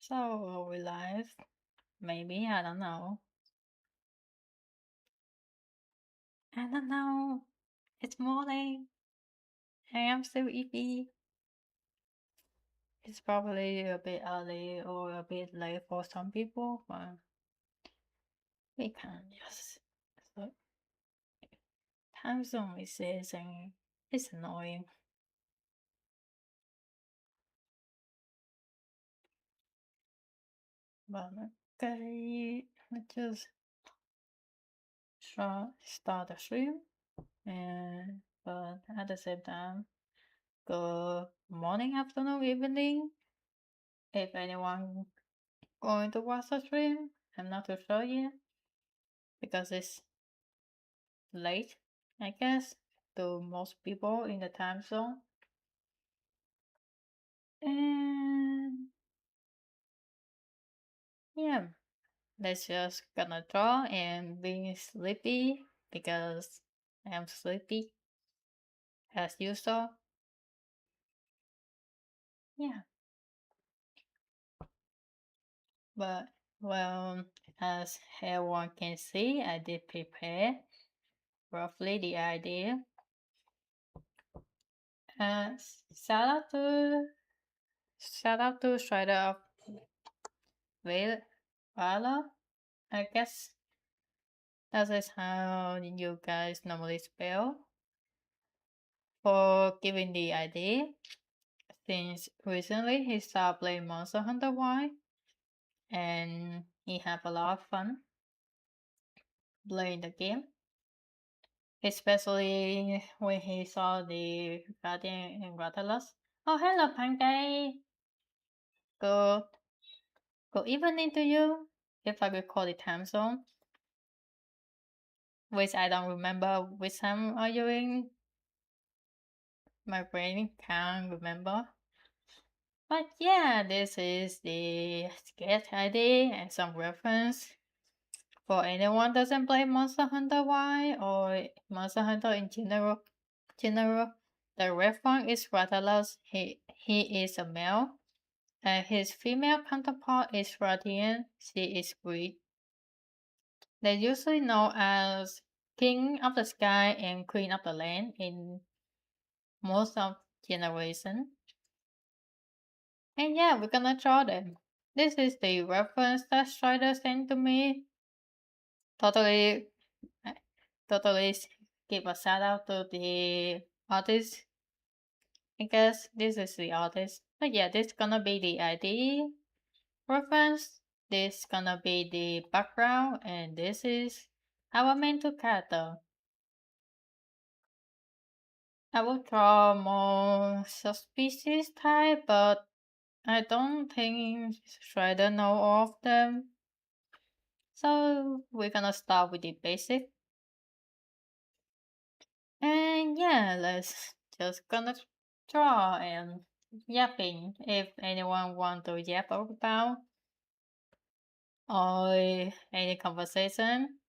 So are we live? Maybe, I don't know. I don't know. It's morning. I am still eepy. It's probably a bit early or a bit late for some people, but we can just. So, time zone is saying it's annoying. But okay, let's just start the stream. And but at the same time, good morning, afternoon, evening. If anyone going to watch the stream, I'm not too sure yet because it's late, I guess, to most people in the time zone. And yeah, let's just gonna draw and being sleepy because I'm sleepy as usual. Yeah, but well, as everyone can see, I did prepare roughly the idea. Uh, shout out to shout out to Strider of Valor. I guess that is how you guys normally spell for giving the idea. Since recently he started playing Monster Hunter Y and he have a lot of fun playing the game. Especially when he saw the Guardian and Rathalos. Oh hello Pancake! Good evening to you, if I recall the time zone. Which I don't remember which time are you in. My brain can't remember. But yeah, this is the sketch ID and some reference for anyone doesn't play Monster Hunter Y or Monster Hunter in general. The reference is Rathalos. He is a male, and his female counterpart is Radiant. She is Greek. They're usually known as King of the Sky and Queen of the Land in most of generation. And yeah, we're gonna draw them. This is the reference that Strider sent to me. Totally, totally give a shout out to the artist. I guess this is the artist. But yeah, this gonna be the ID reference. This gonna be the background, and this is our main two character. I will draw more subspecies type, but I don't think Strider know all of them. So we're gonna start with the basic. And yeah, let's just gonna draw and yapping if anyone want to yap about or any conversation.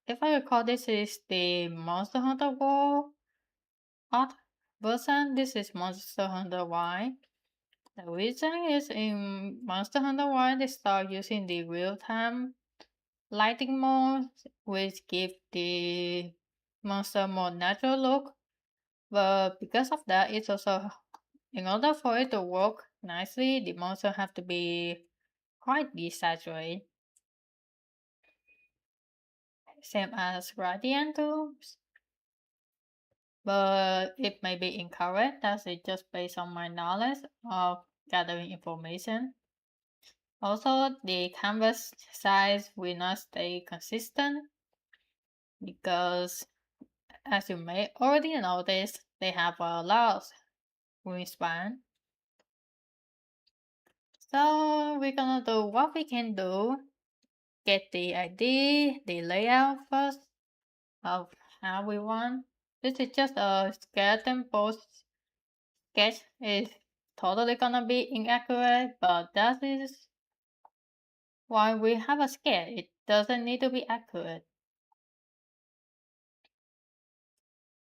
If I recall, this is the Monster Hunter World art version. This is Monster Hunter Y. The reason is in Monster Hunter Y they start using the real-time lighting mode, which give the monster more natural look. But because of that, it's also in order for it to work nicely, the monster have to be quite desaturated, same as Radiant tubes. But it may be incorrect, that's it just based on my knowledge of gathering information. Also, the canvas size will not stay consistent because, as you may already notice, they have a lot wingspan. So we're gonna do what we can do. Get the idea, the layout first of how we want. This is just a skeleton post sketch. It's totally gonna be inaccurate, but that is why we have a sketch. It doesn't need to be accurate.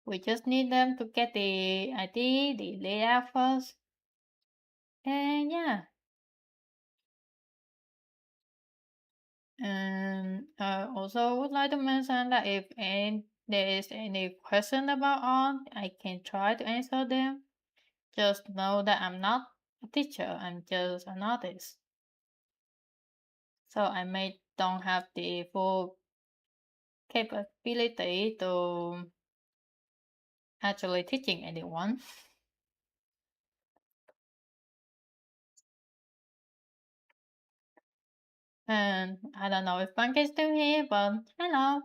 We just need them to get the idea, the layout first. And yeah, and I also would like to mention that if there is any question about art, I can try to answer them. Just know that I'm not a teacher, I'm just an artist. So I may don't have the full capability to actually teaching anyone. And I don't know if Frank is still here, but hello.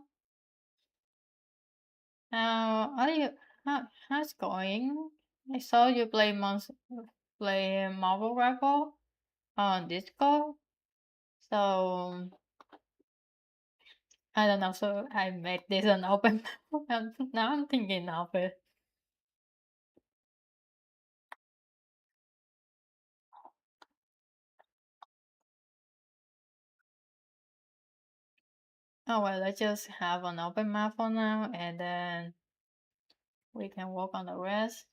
How are you? How's it going? I saw you play Marvel Rifle on Discord. So I don't know. So I made this an open. Now I'm thinking of it. Oh well, let's just have an open map for now, and then we can work on the rest.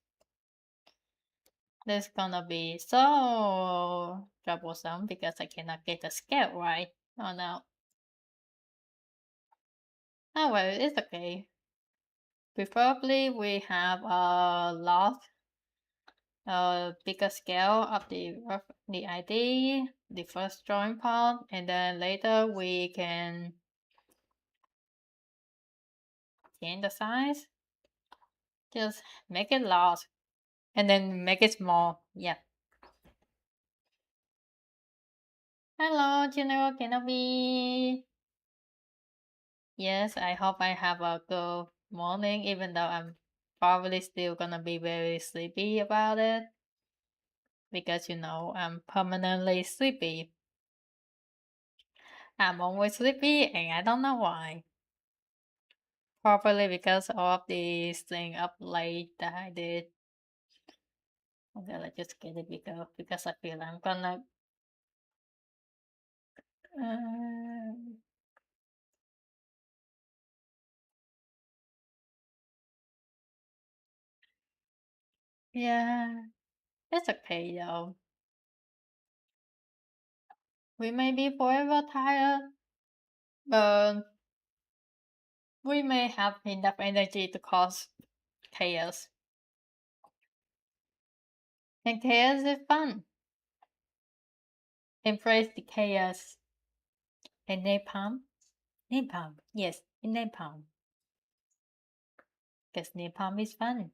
This gonna be so troublesome because I cannot get the scale right. Oh no. Oh well, it's okay. Preferably we have a lot bigger scale of the ID, the first drawing part, and then later we can change the size. Just make it large and then make it small. Yeah. Hello, General Kenobi. Yes, I hope I have a good morning, even though I'm probably still gonna be very sleepy about it. Because I'm permanently sleepy. I'm always sleepy and I don't know why. Probably because of the staying up late that I did. Okay, let's just get it because I feel I'm gonna. Uh, yeah, it's okay though. We may be forever tired, but we may have enough energy to cause chaos. And chaos is fun. Embrace the chaos. And napalm? Napalm, yes, napalm. Because napalm is fun.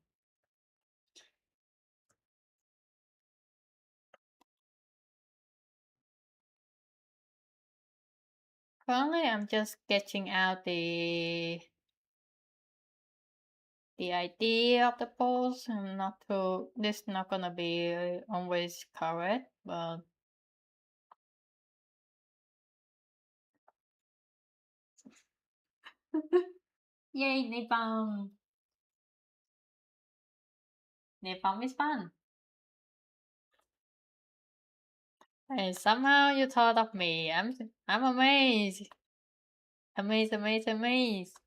Currently, I'm just sketching out the idea of the pose. I'm not too. This not gonna be always correct, but yay, napalm! Napalm is fun. And somehow you thought of me. I'm amazed, amazed, amazed, amazed.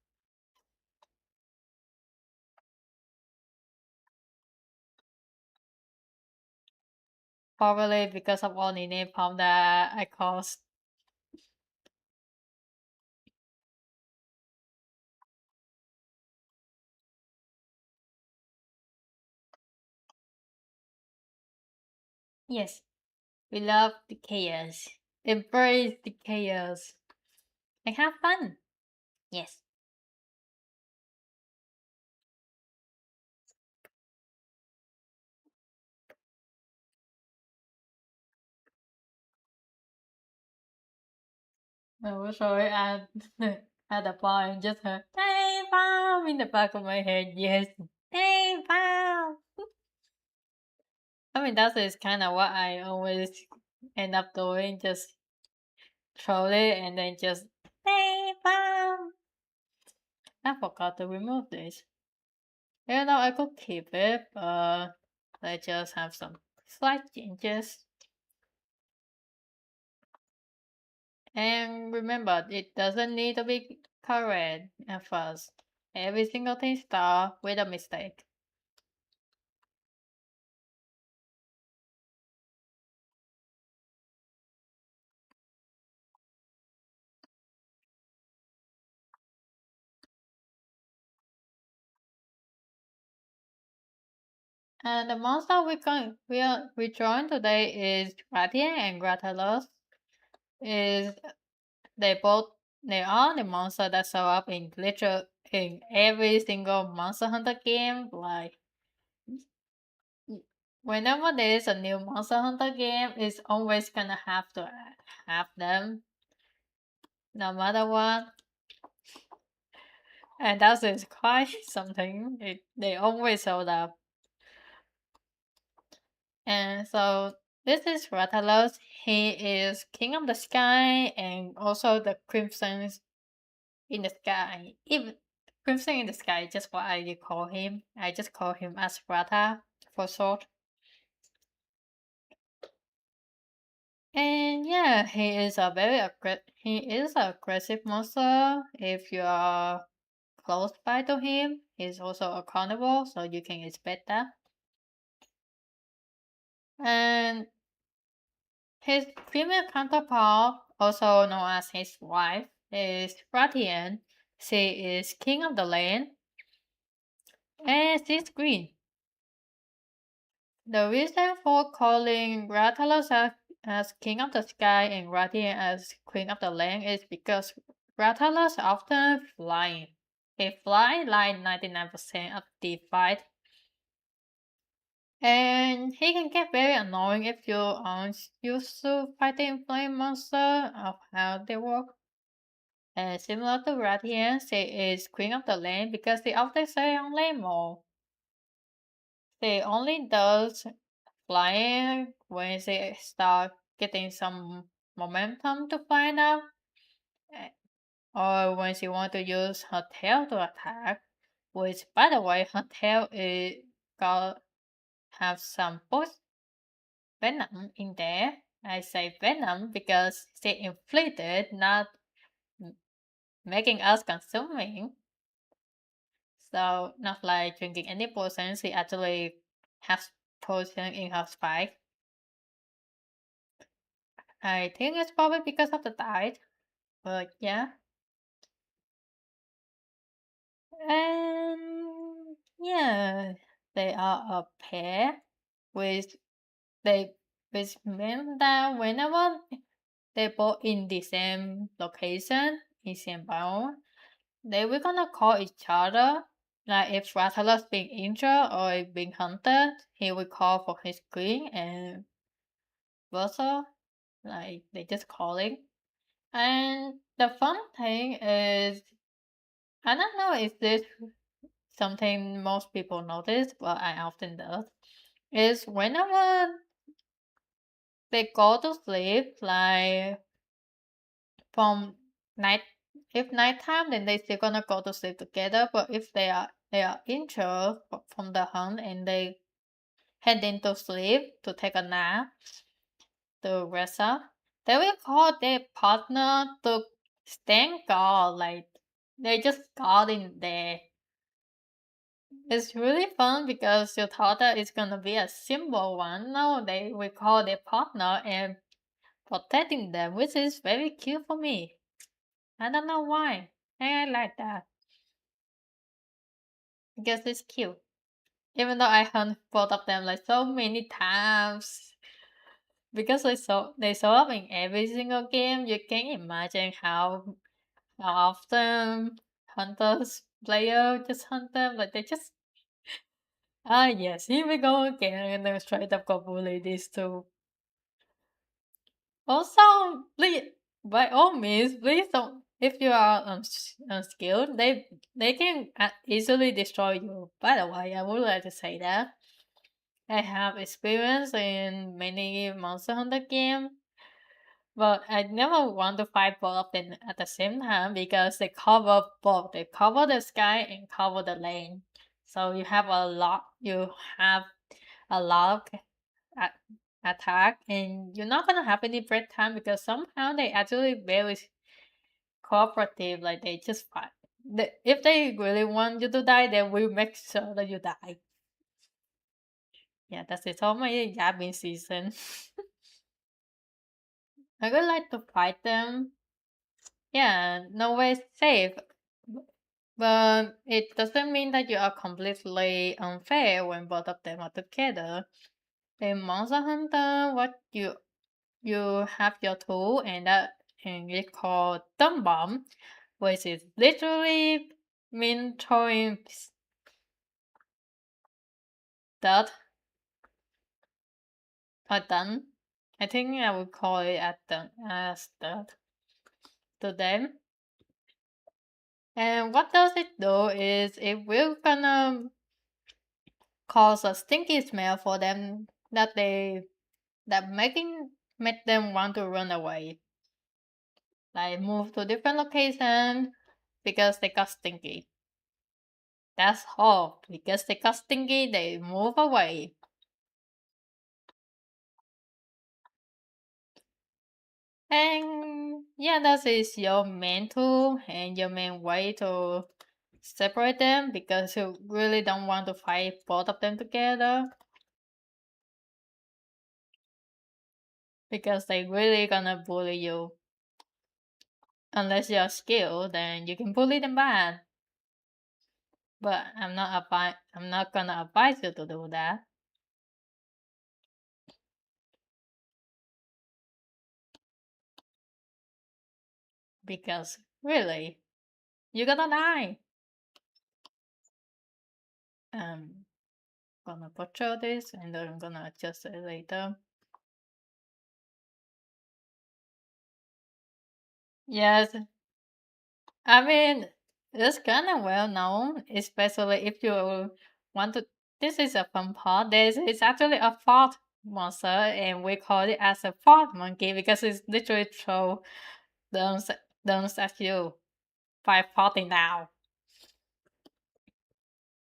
Probably because of all the napalm that I caused. Yes, we love the chaos. Embrace the chaos and have fun. Yes. Oh, sorry, I at the point just heard napalm in the back of my head. Yes, napalm. I mean, that is kind of what I always end up doing. Just troll it and then just napalm. I forgot to remove this. You know, I could keep it, but let's just have some slight changes. And remember, it doesn't need to be correct at first. Every single thing starts with a mistake. And the monster we joined today is Gratian and Gratalos. Is they both they are the monster that show up in literal in every single Monster Hunter game. Like whenever there is a new Monster Hunter game, it's always gonna have to have them, no matter what. And that is quite something. They always show up. And so this is Ratalos. He is king of the sky and also the crimson in the sky. Even crimson in the sky, just what I call him. I just call him as Rata for short. And yeah, he is an aggressive monster. If you are close by to him, he's also a carnivore, so you can expect that. And his female counterpart, also known as his wife, is Ratian. She is king of the land, and she's green. The reason for calling Rathalos as king of the sky and Ratian as queen of the land is because Rathalos often flying. He fly like 99% of the fight. And he can get very annoying if you aren't used to fighting flame monster of how they work. And similar to Ratian, she is queen of the land because they often stay on land more. She only does flying when she start getting some momentum to fly up, eh, or when she want to use her tail to attack. Which, by the way, her tail is got have some poison venom in there. I say venom because she inflicted, not making us consuming. So not like drinking any potion, she actually has poison in her spike. I think it's probably because of the diet, but yeah. And yeah, they are a pair, which they which means that whenever they both in the same location, in same biome, they will gonna call each other. Like if Rathalos being injured or being hunted, he will call for his queen and versa. Like they just calling. And the fun thing is, I don't know if this something most people notice, but I often do, is whenever they go to sleep, like from night, if nighttime, then they still gonna go to sleep together. But if they are injured from the hunt and they head into sleep to take a nap to rest up, they will call their partner to stand guard, like they just guard in there. It's really fun because you thought that it's gonna be a simple one. No, they will call their partner and protecting them, which is very cute for me. I don't know why. I like that because it's cute. Even though I hunt both of them like so many times, because they show up in every single game. You can imagine how often hunters player just hunt them, like they just yes, here we go again, and then straight up go bully these two. Also, please, by all means, please don't. If you are unskilled, they can easily destroy you. By the way, I would like to say that I have experience in many Monster Hunter games, but I never want to fight both of them at the same time because they cover both. They cover the sky and cover the lane. So you have a lot. You have a lot of attack, and you're not gonna have any break time because somehow they actually very cooperative. Like they just fight. If they really want you to die, they will make sure that you die. Yeah, that's it. All my yapping season. I would like to fight them. Yeah, no way safe. But it doesn't mean that you are completely unfair when both of them are together. In Monster Hunter, what you have your tool and it's called Dumb Bomb, which is literally mean throwing dirt or done. I think I would call it as dirt to them. And what does it do is it will gonna cause a stinky smell for them that make them want to run away. Like move to different location because they got stinky. That's all. Because they got stinky, they move away. And yeah, that is your main tool and your main way to separate them because you really don't want to fight both of them together because they really gonna bully you. Unless you're skilled, then you can bully them bad. But I'm not gonna advise you to do that because really, you're gonna die. I'm gonna butcher this and then I'm gonna adjust it later. Yes, I mean, it's kind of well known, especially if you want to. This is a fun part. This is actually a fart monster, and we call it as a fart monkey because it's literally throw those at you by farting now.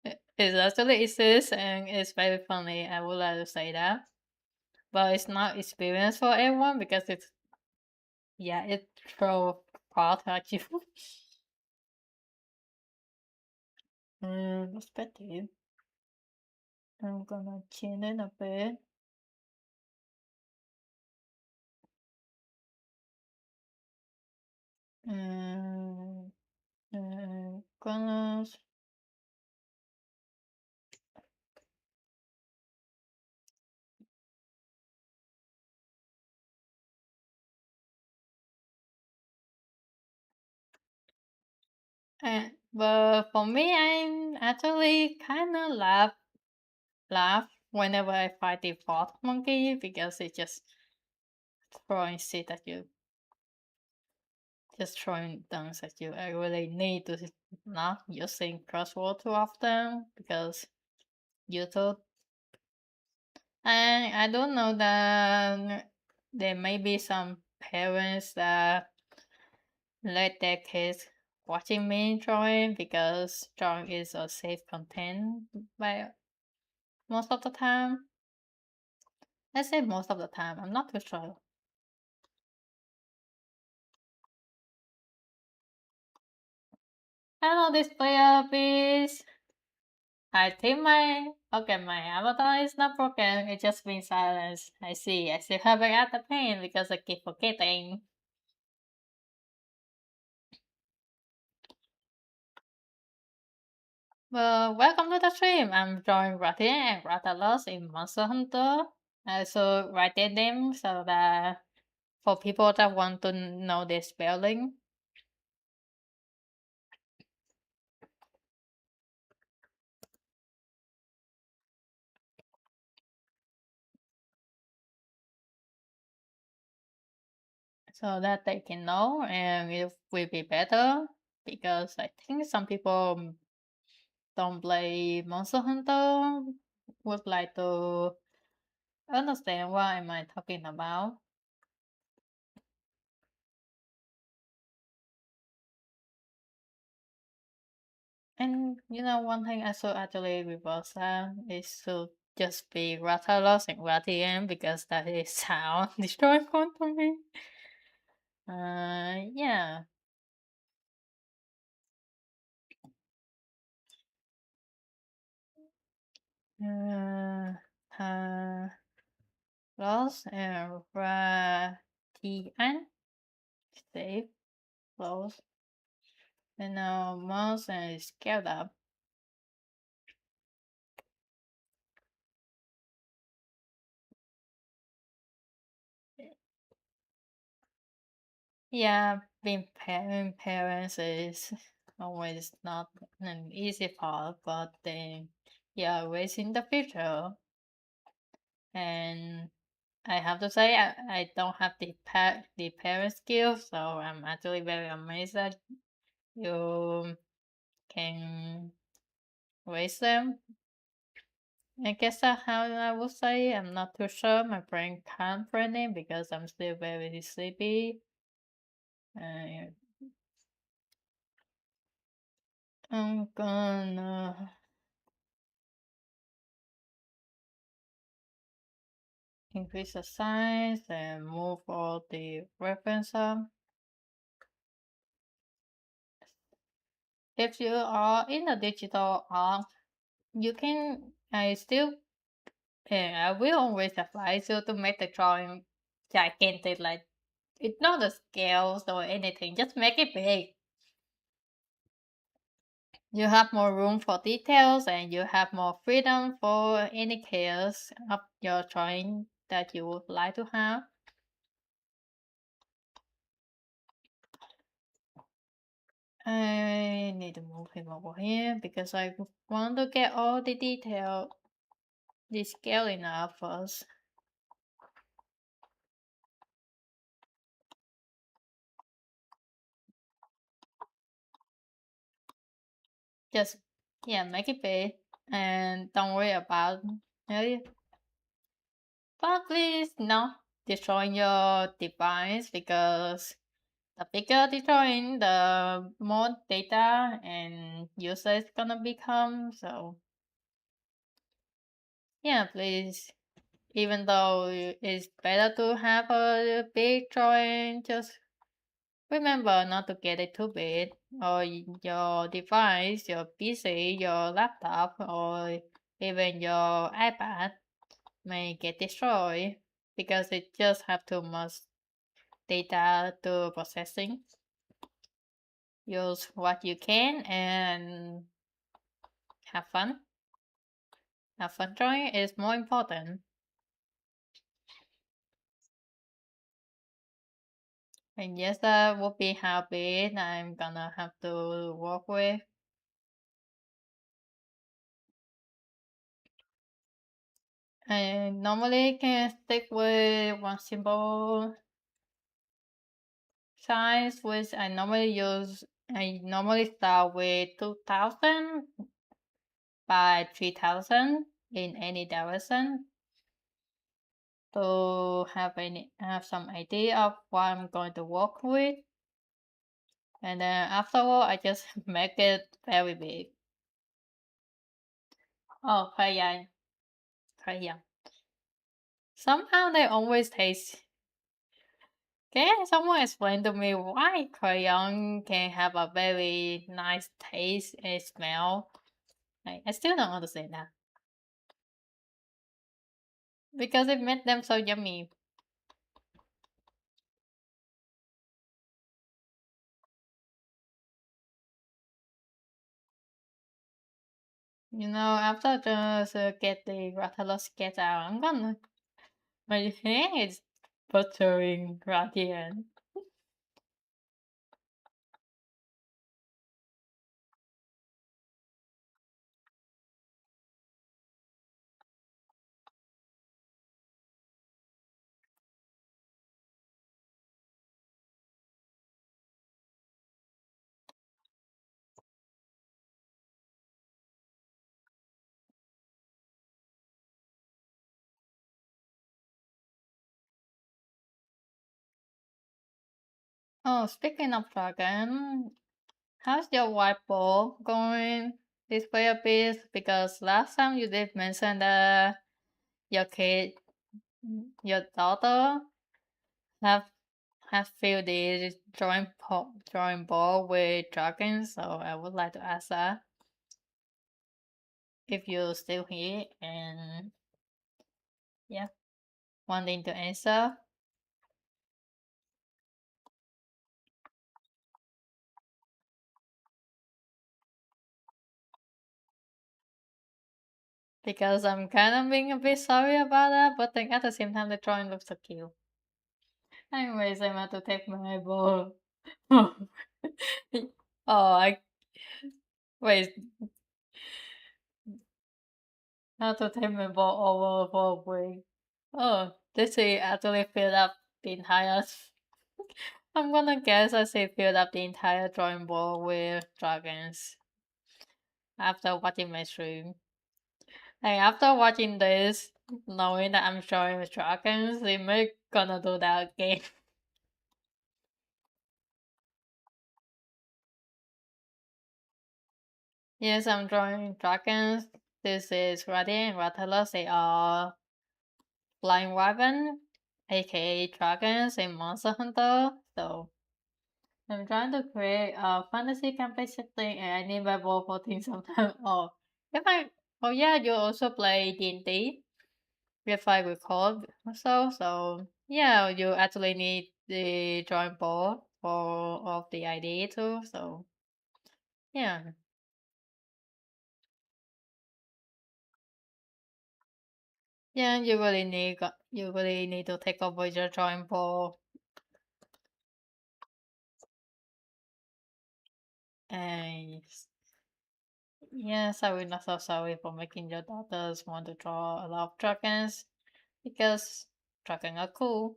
It actually exists and it's very funny. I would like to say that, but it's not experience for everyone because it throw fart at you. Perspective. I'm gonna change it a bit. Mm, gonna but for me, I'm actually kind of laugh whenever I fight the fourth monkey because it just throwing shit at you, just throwing things at you. I really need to not using crossword too often because YouTube. And I don't know that there may be some parents that let their kids watching me drawing because drawing is a safe content by most of the time. I say most of the time, I'm not too sure. Hello displayer please. I think my avatar is not broken, it just been silenced. I see, I still haven't had the pain because I keep forgetting. Well, welcome to the stream. I'm drawing Rathian and Rathalos in Monster Hunter. I also write their names so that for people that want to know their spelling. So that they can know and it will be better because I think some people don't play Monster Hunter would like to understand what am I talking about. And you know one thing I saw actually with Rosa is to just be Rathalos and Rathian because that is how destroy fun to me. Yeah. Uh, Los and Rathian. Save, close, and now mouse and scaled up. Yeah, being parents is always not an easy part, but then you're raising the future. And I have to say, I don't have the parent skills, so I'm actually very amazed that you can raise them. I guess that's how I would say. I'm not too sure. My brain can't print it because I'm still very sleepy. Uh, I'm gonna increase the size and move all the reference up. If you are in a digital art, you can, I still, I will always advise you to make the drawing gigantic, like, it's not the scales or anything, just make it big. You have more room for details and you have more freedom for any chaos of your drawing that you would like to have. I need to move him over here because I want to get all the detail, the scaling up first. Just, yeah, make it big and don't worry about it. But please not destroying your device because the bigger the drawing, the more data and user is gonna become. So yeah, please. Even though it's better to have a big drawing, just remember not to get it too big, or your device, your PC, your laptop, or even your iPad may get destroyed because it just have too much data to processing. Use what you can and have fun. Have fun drawing is more important. And yes, that would be how big I'm gonna have to work with. I normally can stick with one simple size, which I normally start with 2000 by 3000 in any direction to have some idea of what I'm going to work with. And then afterward, I just make it very big. Oh, crayon, crayon. Somehow they always taste. Can someone explain to me why crayon can have a very nice taste and smell? I still don't understand that. Because it made them so yummy. You know, after just get the rattler sketch out, I'm gonna. My hand is buttering right here. Oh, speaking of dragon, how's your whiteboard going this way a bit? Because last time you did mention that your kid, your daughter, have filled the drawing board with dragons. So I would like to ask that if you're still here and yeah, wanting to answer. because I'm kind of being a bit sorry about that, but then at the same time, the drawing looks so cute. Anyways, I'm about to take my ball. Oh, I wait. How to take my ball over for a break. Oh, this is actually filled up the entire. I'm gonna guess I say filled up the entire drawing board with dragons after watching my stream. And after watching this, knowing that I'm drawing with dragons, they may gonna do that again. Yes, I'm drawing dragons. This is Radiant and Rathalos. They are flying dragon, aka dragons and monster hunter. So I'm trying to create a fantasy campaign setting and I need my ball 14 sometime. Oh, if I, oh yeah, you also play D&D, if I recall so yeah, you actually need the drawing board for of the idea too, so yeah. Yeah, you really need to take over your drawing board and yes, I will not so sorry for making your daughters want to draw a lot of dragons because dragons are cool.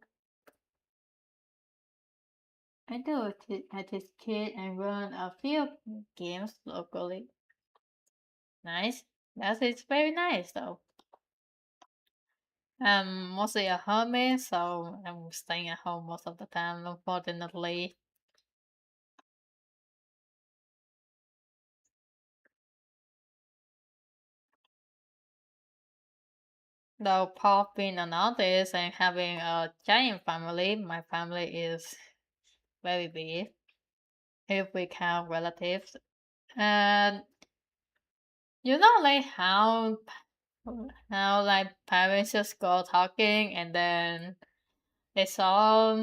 I do at his kid and run a few games locally. Nice. That is very nice though. I'm mostly a hermit, so I'm staying at home most of the time, unfortunately. Though Pop being an artist and having a giant family, my family is very big if we count relatives. And you know like how like parents just go talking and then they saw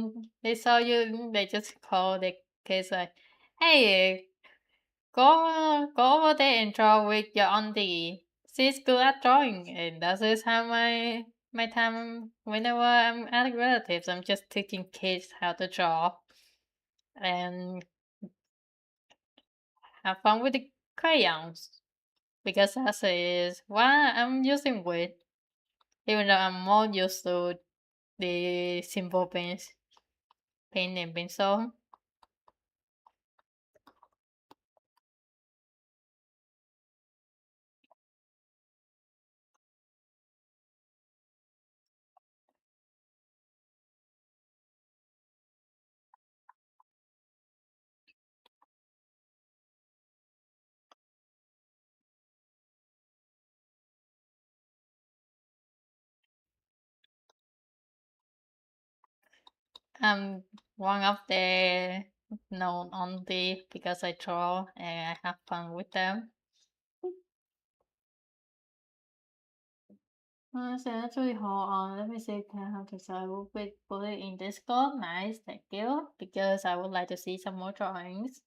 they saw you. They just call the kids like, "Hey, go over there and draw with your auntie. She's good at drawing." And that is how my time whenever I'm at relatives, I'm just teaching kids how to draw and have fun with the crayons because that is what I'm using with. Even though I'm more used to the simple paints, paint and pencil. I'm one of the known only because I draw and I have fun with them. So that's really hard. Let me see if I have to say I will put it in Discord. Nice, thank you. Because I would like to see some more drawings.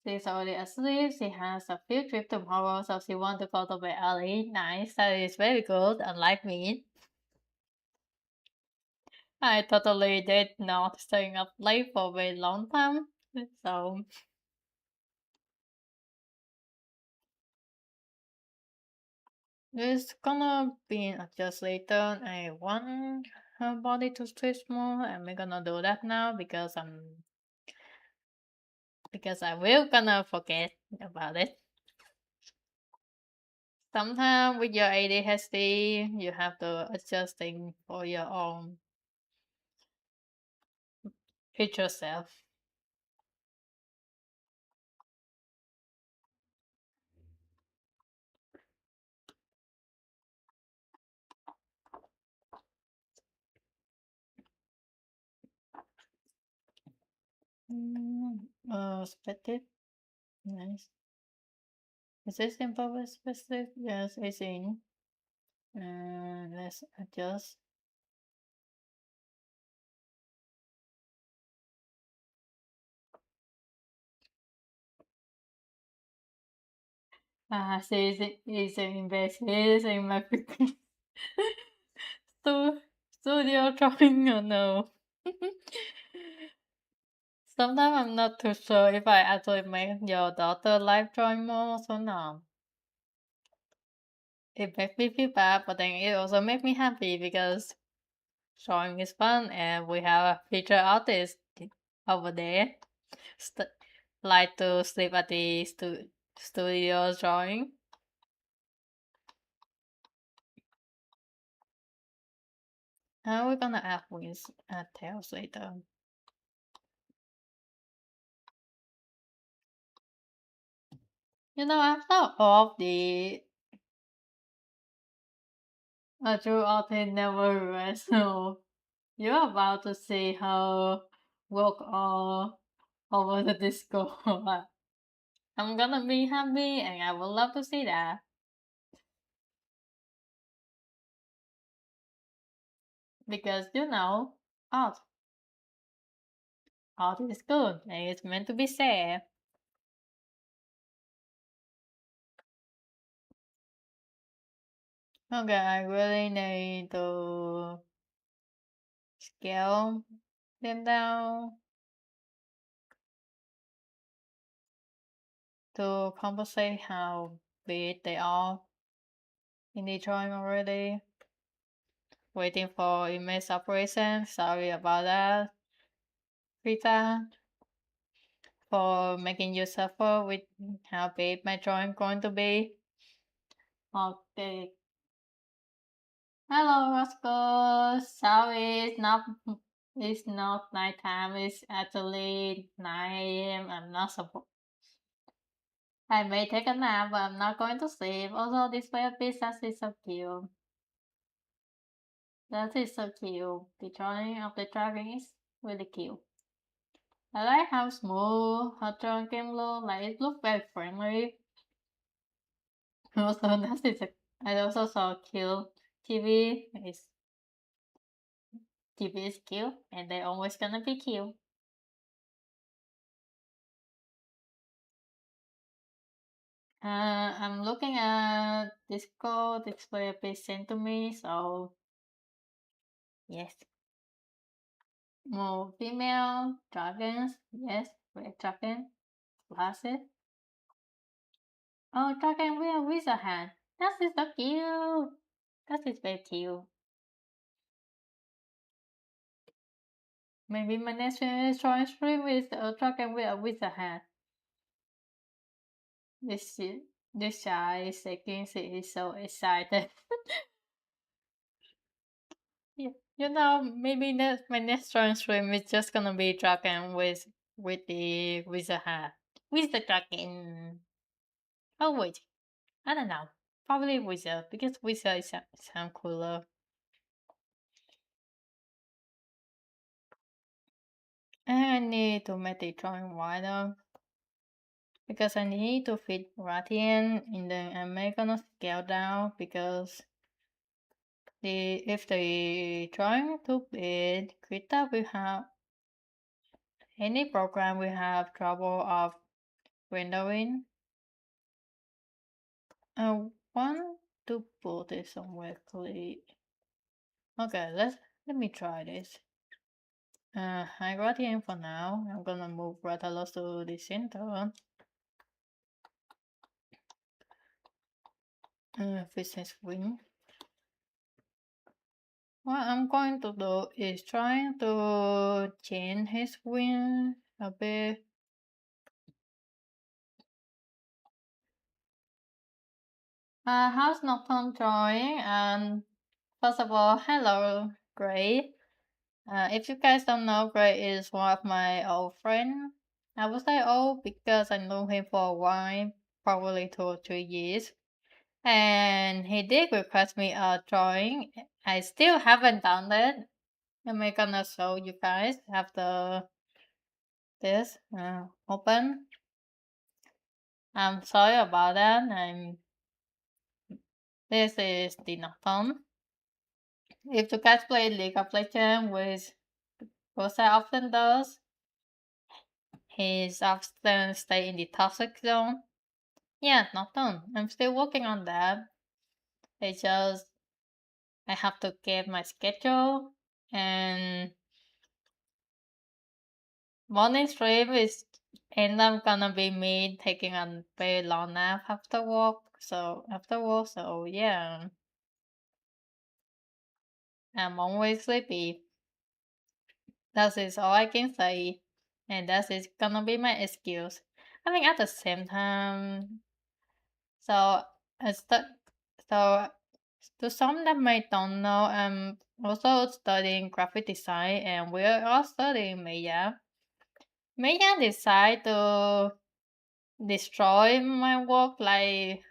She's already asleep. She has a field trip tomorrow, so she wants to go to bed early. Nice, that is very good, unlike me. I totally did not staying up late for a very long time. So it's gonna be adjust later. I want her body to stretch more, and we're gonna do that now because I will gonna forget about it. Sometimes with your ADHD, you have to adjust things for your own future self. Perspective. Nice. Is this simple perspective? Yes, it's in. Let's adjust. She's invested in my freaking studio drawing or no. Sometimes I'm not too sure if I actually make your daughter life drawing more or not. It makes me feel bad, but then it also makes me happy because drawing is fun and we have a feature artist over there. St- like to sleep at the studio drawing. And we're gonna add wings and tails later. After all the true artist never rest, so you're about to see her walk all over the disco. I'm gonna be happy and I would love to see that. Because art. Art is good and it's meant to be said. Okay, I really need to scale them down to compensate how big they are in the drawing already. Waiting for image operation. Sorry about that, Krita, for making you suffer with how big my drawing going to be. Okay. Hello, Roscoe. Sorry, it's not nighttime. It's actually 9 a.m. I'm not supposed. I may take a nap, but I'm not going to sleep. Also, this way of business is so cute. That is so cute. The drawing of the dragon is really cute. I like how smooth her drawing can look. Like it looks very friendly. Also, I also saw cute TV. TV is cute, and they're always gonna be cute. I'm looking at Discord display a bit sent to me, so yes. More female dragons, yes, red dragon, glasses. Oh, dragon with a wizard hat. That is so cute. That is very cute. Maybe my next drawing stream is a dragon with a wizard hat. This this child is shaking. She is so excited. Yeah, maybe my next drawing stream is just gonna be dragon with the wizard hat. With the dragon. Oh wait, I don't know. Probably wizard because wizard sound cooler. And I need to make the drawing wider because I need to fit Radiant and then I'm gonna scale down because if the drawing too big, Krita will have any program will have trouble of rendering. I want to put it somewhere clear. Okay, let me try this. I Gradient for now. I'm gonna move Ratalos to the center. Business wing. What I'm going to do is trying to change his wing a bit. How's Nocturne drawing? And first of all, hello, Gray. If you guys don't know, Gray is one of my old friends. I would say old because I know him for a while, probably 2 or 3 years. And he did request me a drawing. I still haven't done it. I'm gonna show you guys after this open. I'm sorry about that. This is the Nocturne. If you guys play League of Legends, which Rosa often does, he's often stay in the toxic zone. Yeah, not done. I'm still working on that. It's just I have to get my schedule, and morning stream is end up gonna be me taking a very long nap after work. So yeah, I'm always sleepy. That is all I can say, and that is gonna be my excuse. I mean, at the same time, so I stu- so to some that may don't know, I'm also studying graphic design, and we're all studying media. Media decided to destroy my work like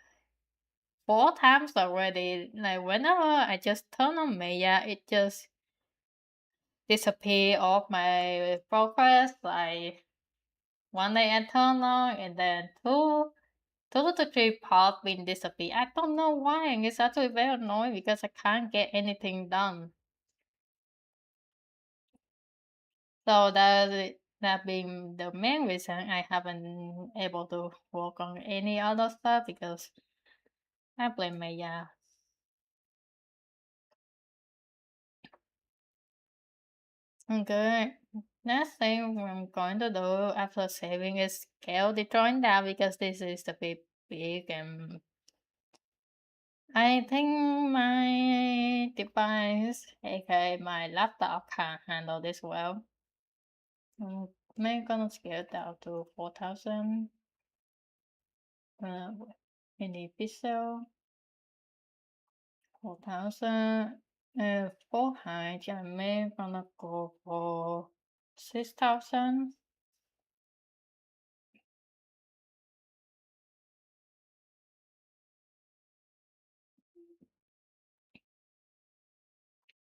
4 times already. Like whenever I just turn on media, it just disappear off my progress. Like one day I turn on, and then two to three parts will disappear. I don't know why, and it's actually very annoying because I can't get anything done. So that being the main reason I haven't able to work on any other stuff because I blame media. Okay. Next thing I'm going to do after saving is scale the drawing down because this is the big and I think my device, aka my laptop, can handle this well. I'm gonna scale down to 4000 uh, in the pixel, 4000 for height. I'm gonna go for 6000.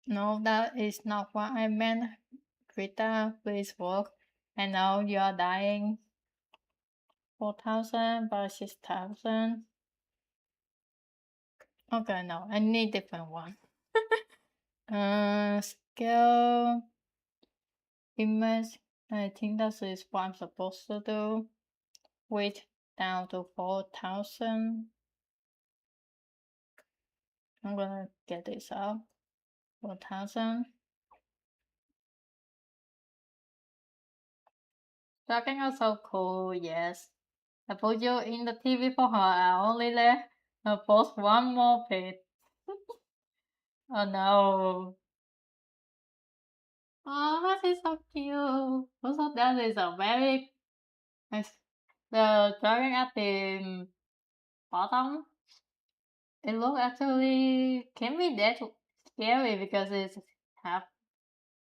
No, that is not what I meant. Krita, please work. I know you are dying. 4000 by 6000. Okay, no, I need different one. Scale image. I think that is what I'm supposed to do. Weight down to 4000. I'm gonna get this out. 4000. Talking are so cool, yes. I put you in the TV for her. I only let her post one more page. Oh no. Oh, that is so cute. Also, that is a very nice. The drawing at the bottom, it looks actually can be that scary because it's half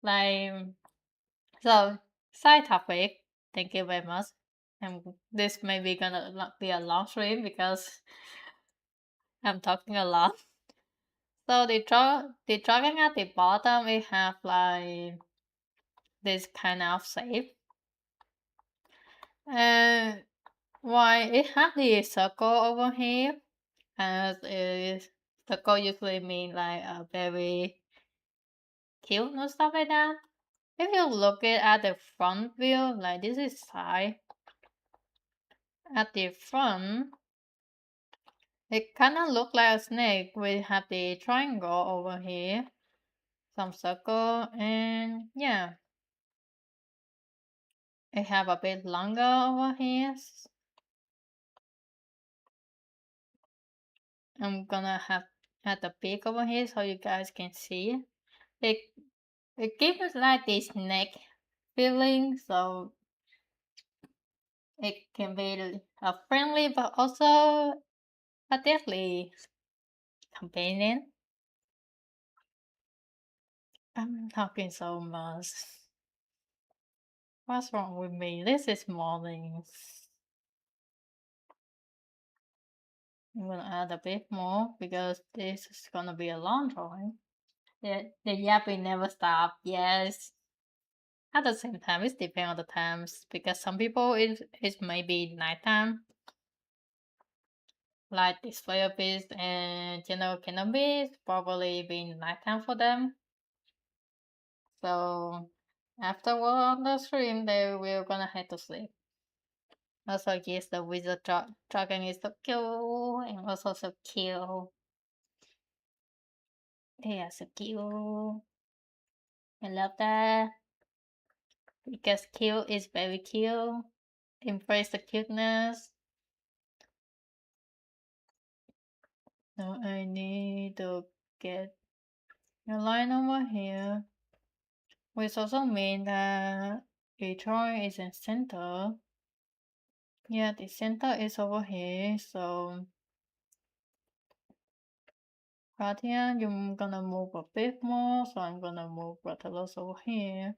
like so side topic. Thank you very much. And this may be gonna be a long stream because I'm talking a lot. So the drawing at the bottom, it have like this kind of shape. And why it have the circle over here, as is circle usually mean like a very cute and stuff like that. If you look at the front view, like this is side. At the front, it kinda look like a snake. We have the triangle over here, some circle, and yeah, it have a bit longer over here. I'm gonna have at the peak over here so you guys can see. It it gives us like this neck feeling, so it can be a friendly but also a deadly companion. I'm talking so much. What's wrong with me? This is morning. I'm gonna add a bit more because this is gonna be a long drawing. The yapping never stop. Yes. At the same time, it depends on the times because some people it may be nighttime, like this fire beast and general cannabis probably being nighttime for them. So after work on the stream, they will gonna head to sleep. Also, yes, the wizard dragon is so cute and also so cute. They are so cute. I love that because cute is very cute. Embrace the cuteness. Now I need to get a line over here, which also means that a drawing is in center. Yeah, the center is over here, so right here, you're gonna move a bit more, so I'm gonna move Rathalos over here.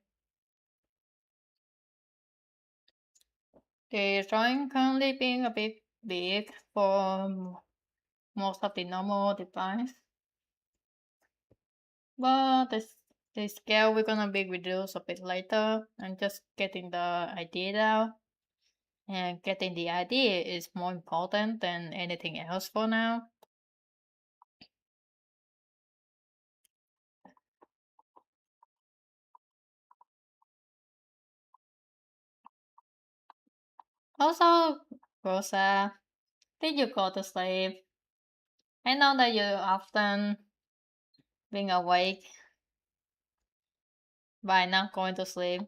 The drawing currently being a bit big for most of the normal device, but the scale we're gonna be reduced a bit later. I'm just getting the idea out, and getting the idea is more important than anything else for now. Also, Rosa, did you go to sleep? I know that you often being awake by not going to sleep.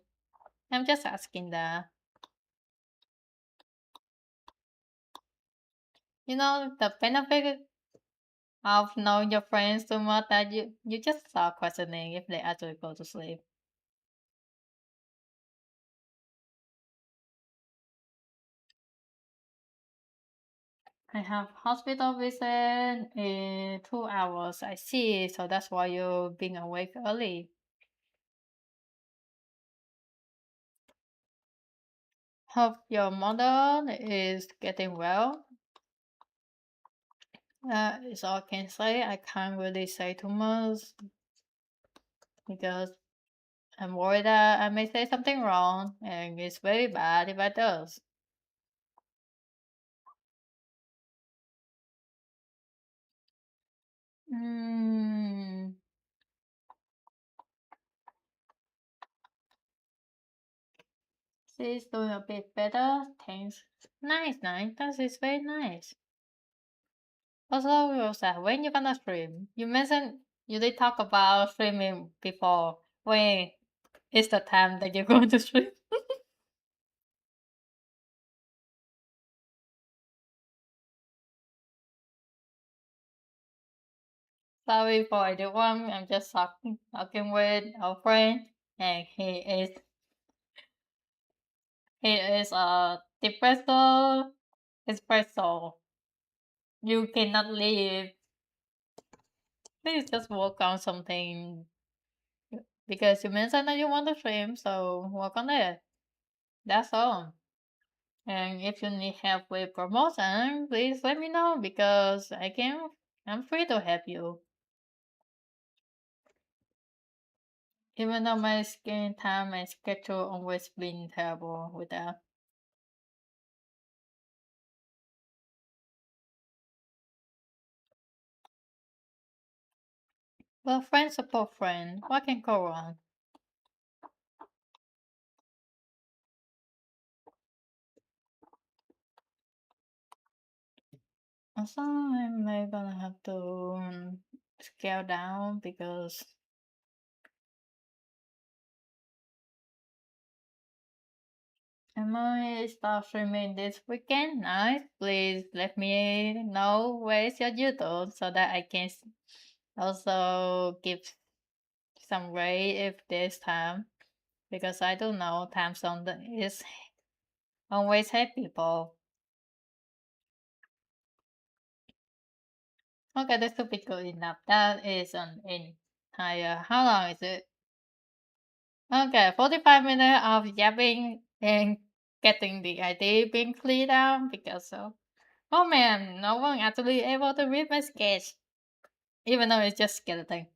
I'm just asking that. You know, the benefit of knowing your friends too much that you just start questioning if they actually go to sleep. I have hospital visit in 2 hours. I see, so that's why you're being awake early. Hope your mother is getting well. It's all I can say. I can't really say too much because I'm worried that I may say something wrong, and it's very bad if I does. Hmm. She's doing a bit better. Thanks. Nice, nice. That is very nice. Also, Rosa, when you gonna stream? You mentioned you did talk about streaming before. When is the time that you're going to stream? Sorry for everyone. I'm just talking with our friend, and he is a espresso. You cannot leave. Please just work on something because you mentioned that you want to stream, so work on it. That's all. And if you need help with promotion, please let me know because I'm free to help you. Even though my screen time and schedule always been terrible with that. Well, friend support friend, what can go wrong? Also, I may gonna have to scale down because I might start streaming this weekend. Nice. Please let me know where's your YouTube so that I can also give some rate if there's time. Because I don't know time zone is always hate people. Okay, this should be good enough. That is an entire. How long is it? Okay, 45 minutes of yapping and getting the idea being cleared out because of. Oh man, no one actually able to read my sketch, even though it's just skeleton.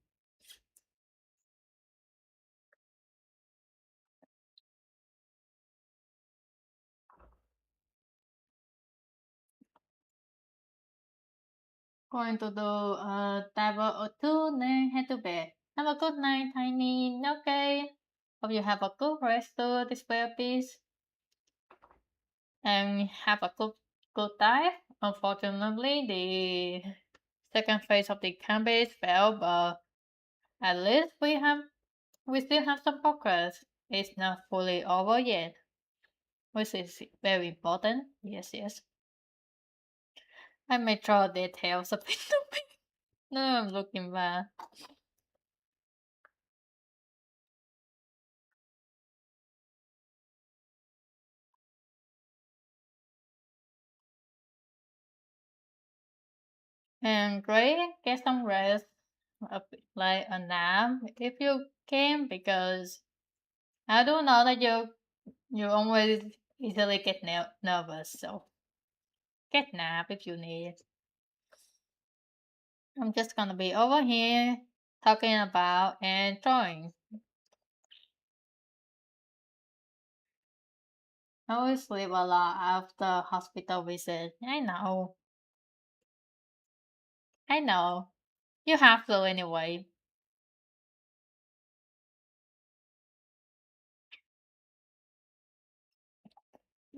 Going to do a table or two, then head to bed. Have a good night, Tiny. Okay. Hope you have a good rest to display a piece. and have a good diet. Unfortunately, the second phase of the campaign failed, but at least we still have some progress. It's not fully over yet, which is very important. Yes, yes. I may draw details a bit. No, I'm looking bad. And great, get some rest, like a nap if you can, because I do know that you always easily get nervous, so get nap if you need. I'm just gonna be over here talking about and drawing. I always sleep a lot after hospital visit. I know. You have to anyway.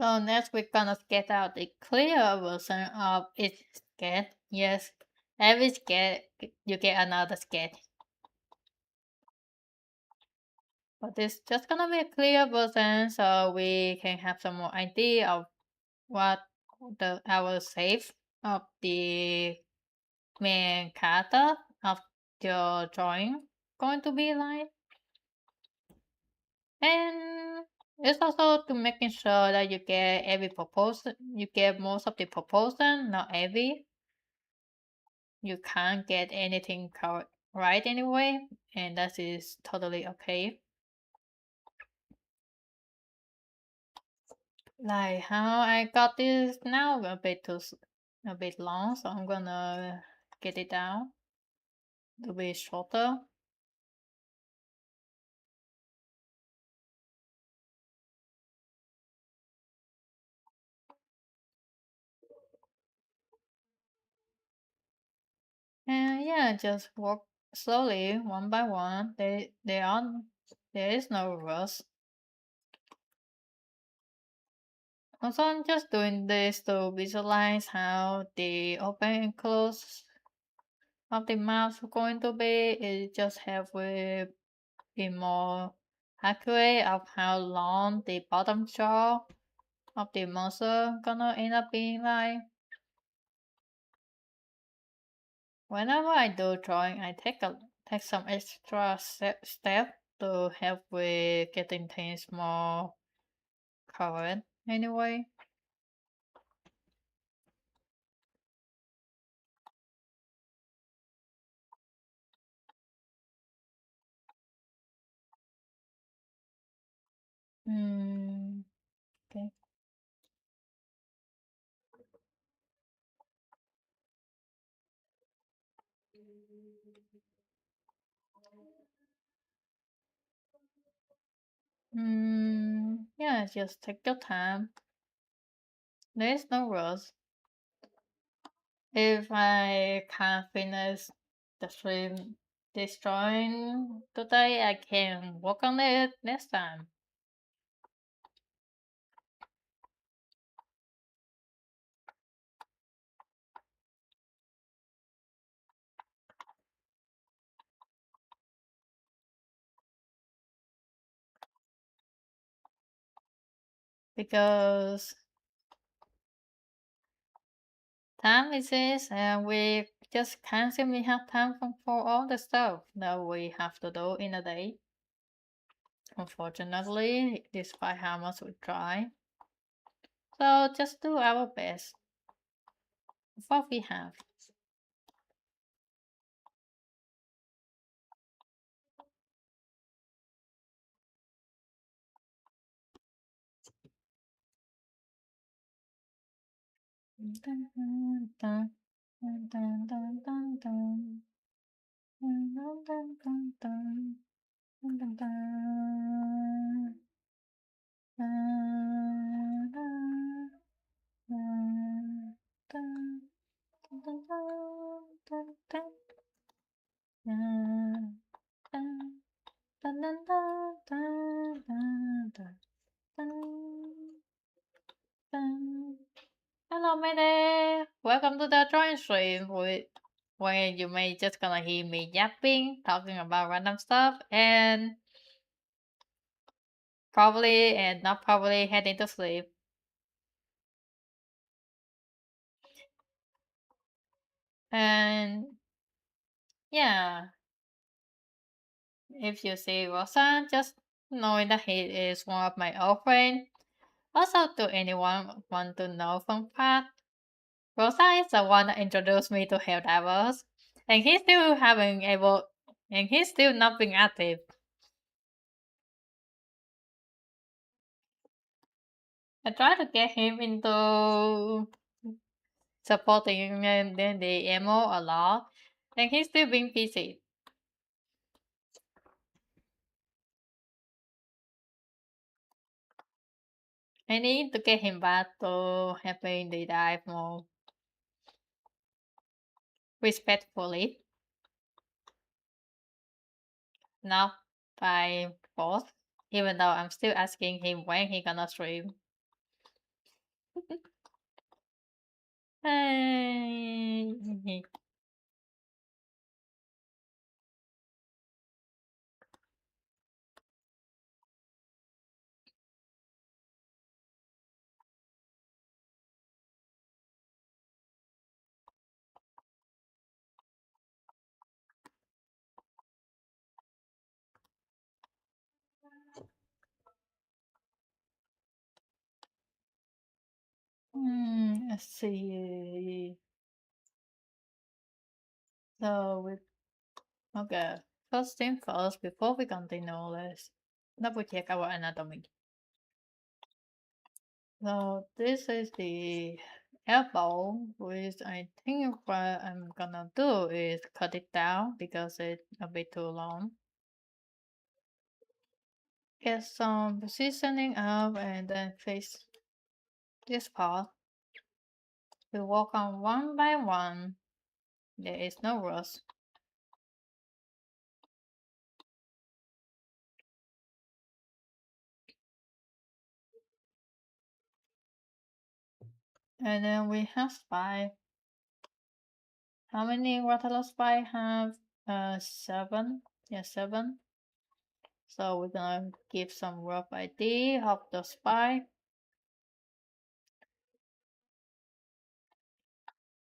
So next we're gonna sketch out the clear version of each sketch. Yes, every sketch you get another sketch. But it's just gonna be a clear version so we can have some more idea of what our shape of the main character of your drawing going to be like. And it's also to making sure that you get every proposal, you get most of the proposal, not every. You can't get anything right anyway, and that is totally okay. Like how I got this now a bit long, so I'm gonna get it down to be shorter. And yeah, just walk slowly, one by one. There is no rush. Also, I'm just doing this to visualize how the open and close of the mouth are going to be. It just help with be more accurate of how long the bottom jaw of the monster gonna end up being like. Whenever I do drawing, I take some extra step to help with getting things more correct anyway. Hmm. Okay. Yeah, just take your time. There's no rush. If I can't finish the stream this drawing today, I can work on it next time. Because time is this, and we just can't simply have time for all the stuff that we have to do in a day. Unfortunately, despite how much we try. So just do our best. What we have. Dun, dun, dun, dun, dun, dun, dun, dun. Dun, dun, dun, dun, dun. Dun, dun, dun. Dun, dun, dun, dun, dun, dun, dun, dun, dun, dun, dun, dun, dun, dun, dun, dun, dun. Dun. Hello, Mayday! Welcome to the drawing stream, where you may just gonna hear me yapping, talking about random stuff, and probably and not probably heading to sleep. And yeah, if you see Rosa, just knowing that he is one of my old friends. Also, to anyone want to know fun fact, Rosa is the one that introduced me to Helldivers, and he's still not being active. I tried to get him into supporting the emo a lot, and he's still being busy. I need to get him back to helping the dive more respectfully, not by force, even though I'm still asking him when he gonna stream. Hey. Let's see. So we okay. First thing first, before we continue, let's double check our anatomy. So this is the elbow, which I think what I'm gonna do is cut it down because it's a bit too long. Get some positioning up and then face this part. We walk on one by one. There is no rush. And then we have spy. How many waterloo spy have? Seven. Yeah, seven. So we're gonna give some rough idea of the spy.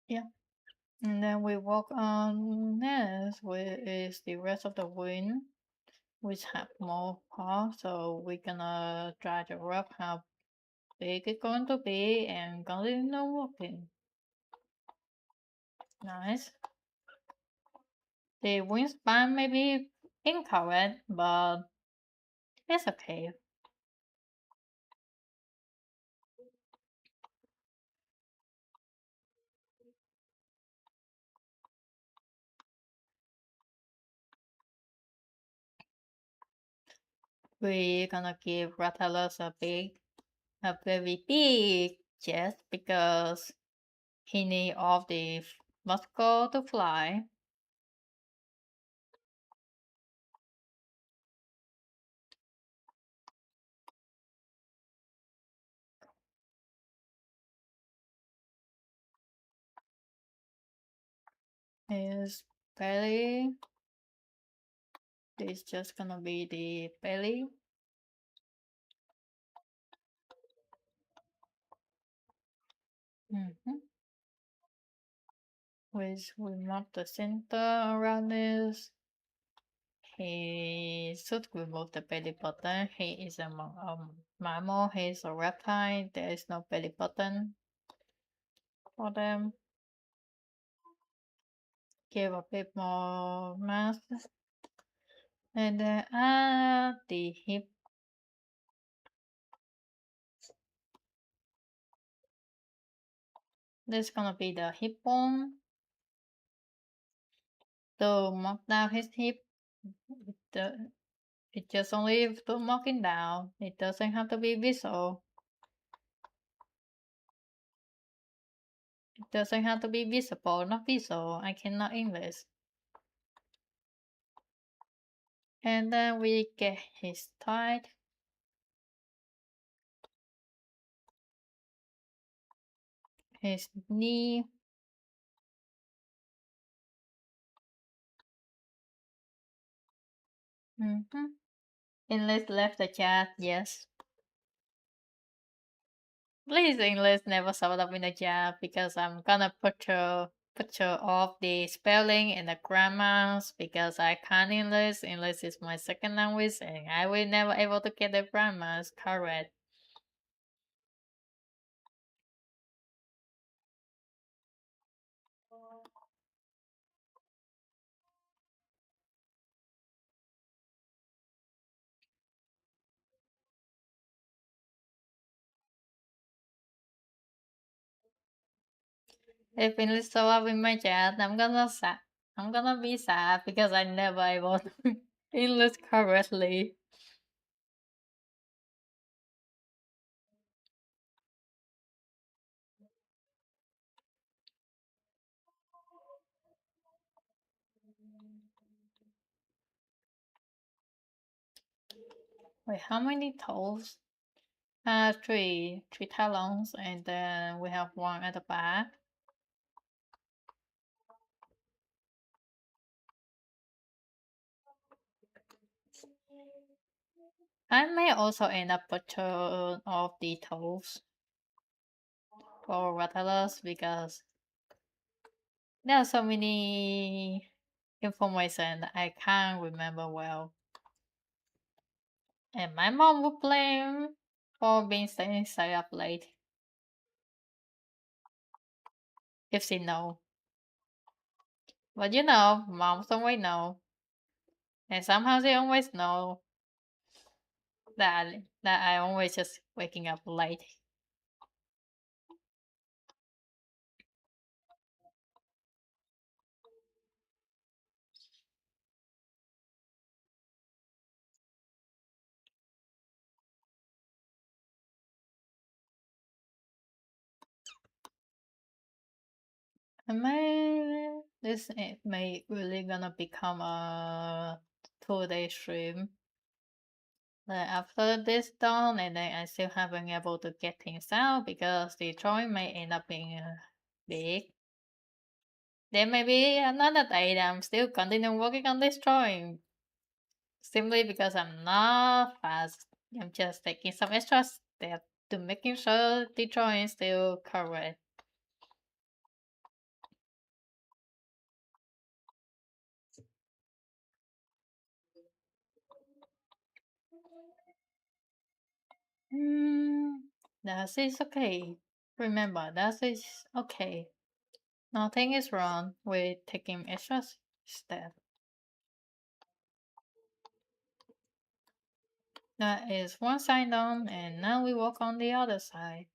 Yeah. And then we work on this, which is the rest of the wing, which have more parts. So we're gonna try to rough how big it's going to be and continue working. Nice. The wingspan may be incorrect, but it's okay. We're gonna give Rathalos a very big chest because he need all the muscle to fly. His belly is just gonna be the belly. Which we mark the center around this. He should remove the belly button. He is a mammal. He is a reptile. There is no belly button for them. Give a bit more mass. And then add the hip. This is gonna be the hip bone. To mark down his hip, it just only to marking down. It doesn't have to be visual. It doesn't have to be visible, not visual. I cannot English. And then we get his tide. his knee. Mm-hmm. English left the chat, yes. Please, English never showed up in the chat because I'm gonna put her off the spelling and the grammars because I can't English. English is my second language and I will never able to get the grammars correct. If English show up in my chat, I'm gonna be sad because I never able to English correctly. Wait, how many toes? Three talons, and then we have one at the back. I may also end up putting of the toes for Rathalos because there are so many information that I can't remember well. And my mom would blame for being stay up late if she know. But moms always know. And somehow they always know that I always just waking up late. This may really gonna become a 2-day stream. Like after this done, and then I still haven't able to get things out because the drawing may end up being big. There may be another day that I'm still continuing working on this drawing. Simply because I'm not fast. I'm just taking some extra steps to making sure the drawing is still correct. Hmm, that is okay. Remember, that is okay. Nothing is wrong with taking extra steps. That is one side done, and now we work on the other side.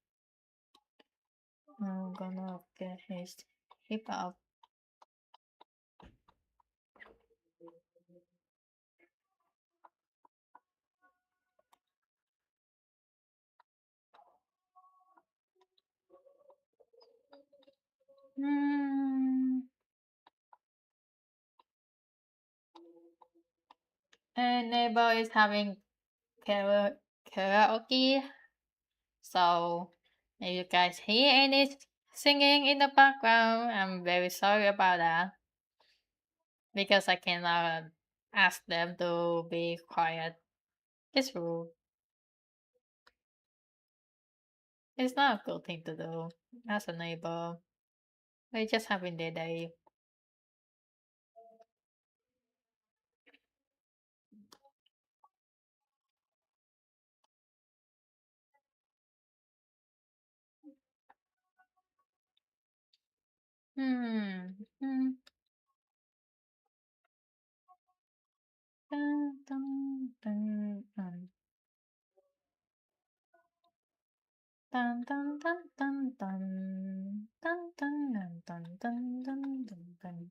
I'm gonna get his hip up. Hmm. And neighbor is having karaoke, so if you guys hear any singing in the background, I'm very sorry about that because I cannot ask them to be quiet. It's rude. It's not a good thing to do as a neighbor. They're just having their day. Hmm. Hmm. Dun, dun, dun, dun. Dun, dun, dun, dun, dun. Dun, dun, dun, dun, dun, dun, dun, dun.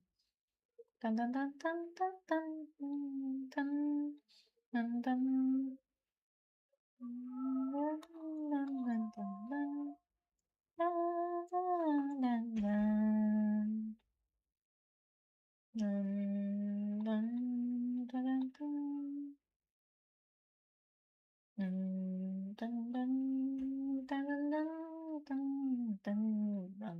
Dun, dun, dun, dun, dun, dun, dun, dun, dun. Dun, dun, dun, dun, dun. Dun, dun, dun, dun. Dun, dun, dun, dun. Dun, dun, dun, dun, dun, dun, dun,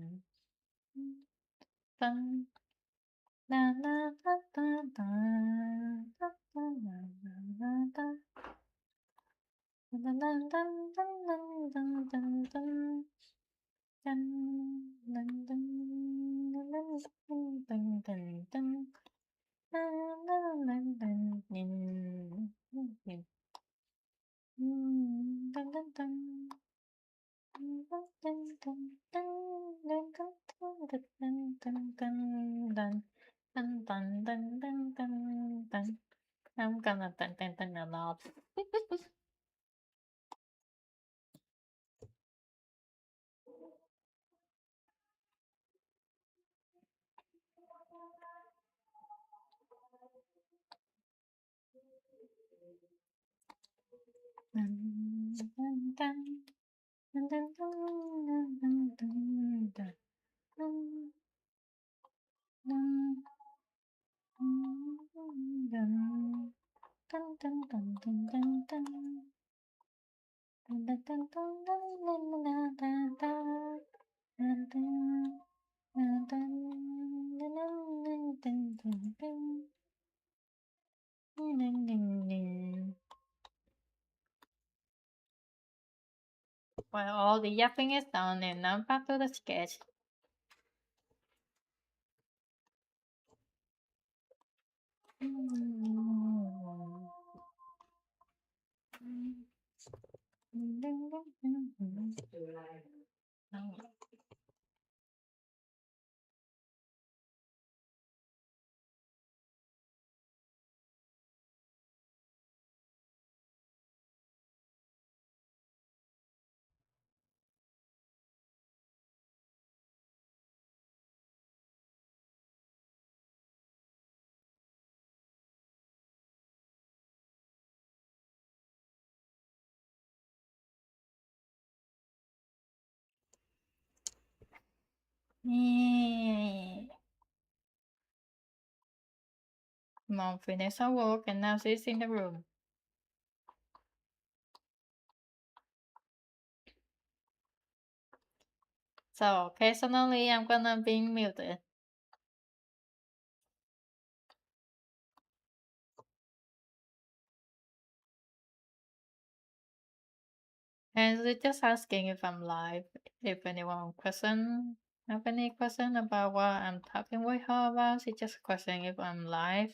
I'm gonna dun a lot. Well, all the yapping is done, and now back to the sketch. Mom finished her work and now she's in the room. So occasionally I'm gonna be muted. And they're just asking if I'm live. If anyone have any question about what I'm talking with her about, she just questioning if I'm live.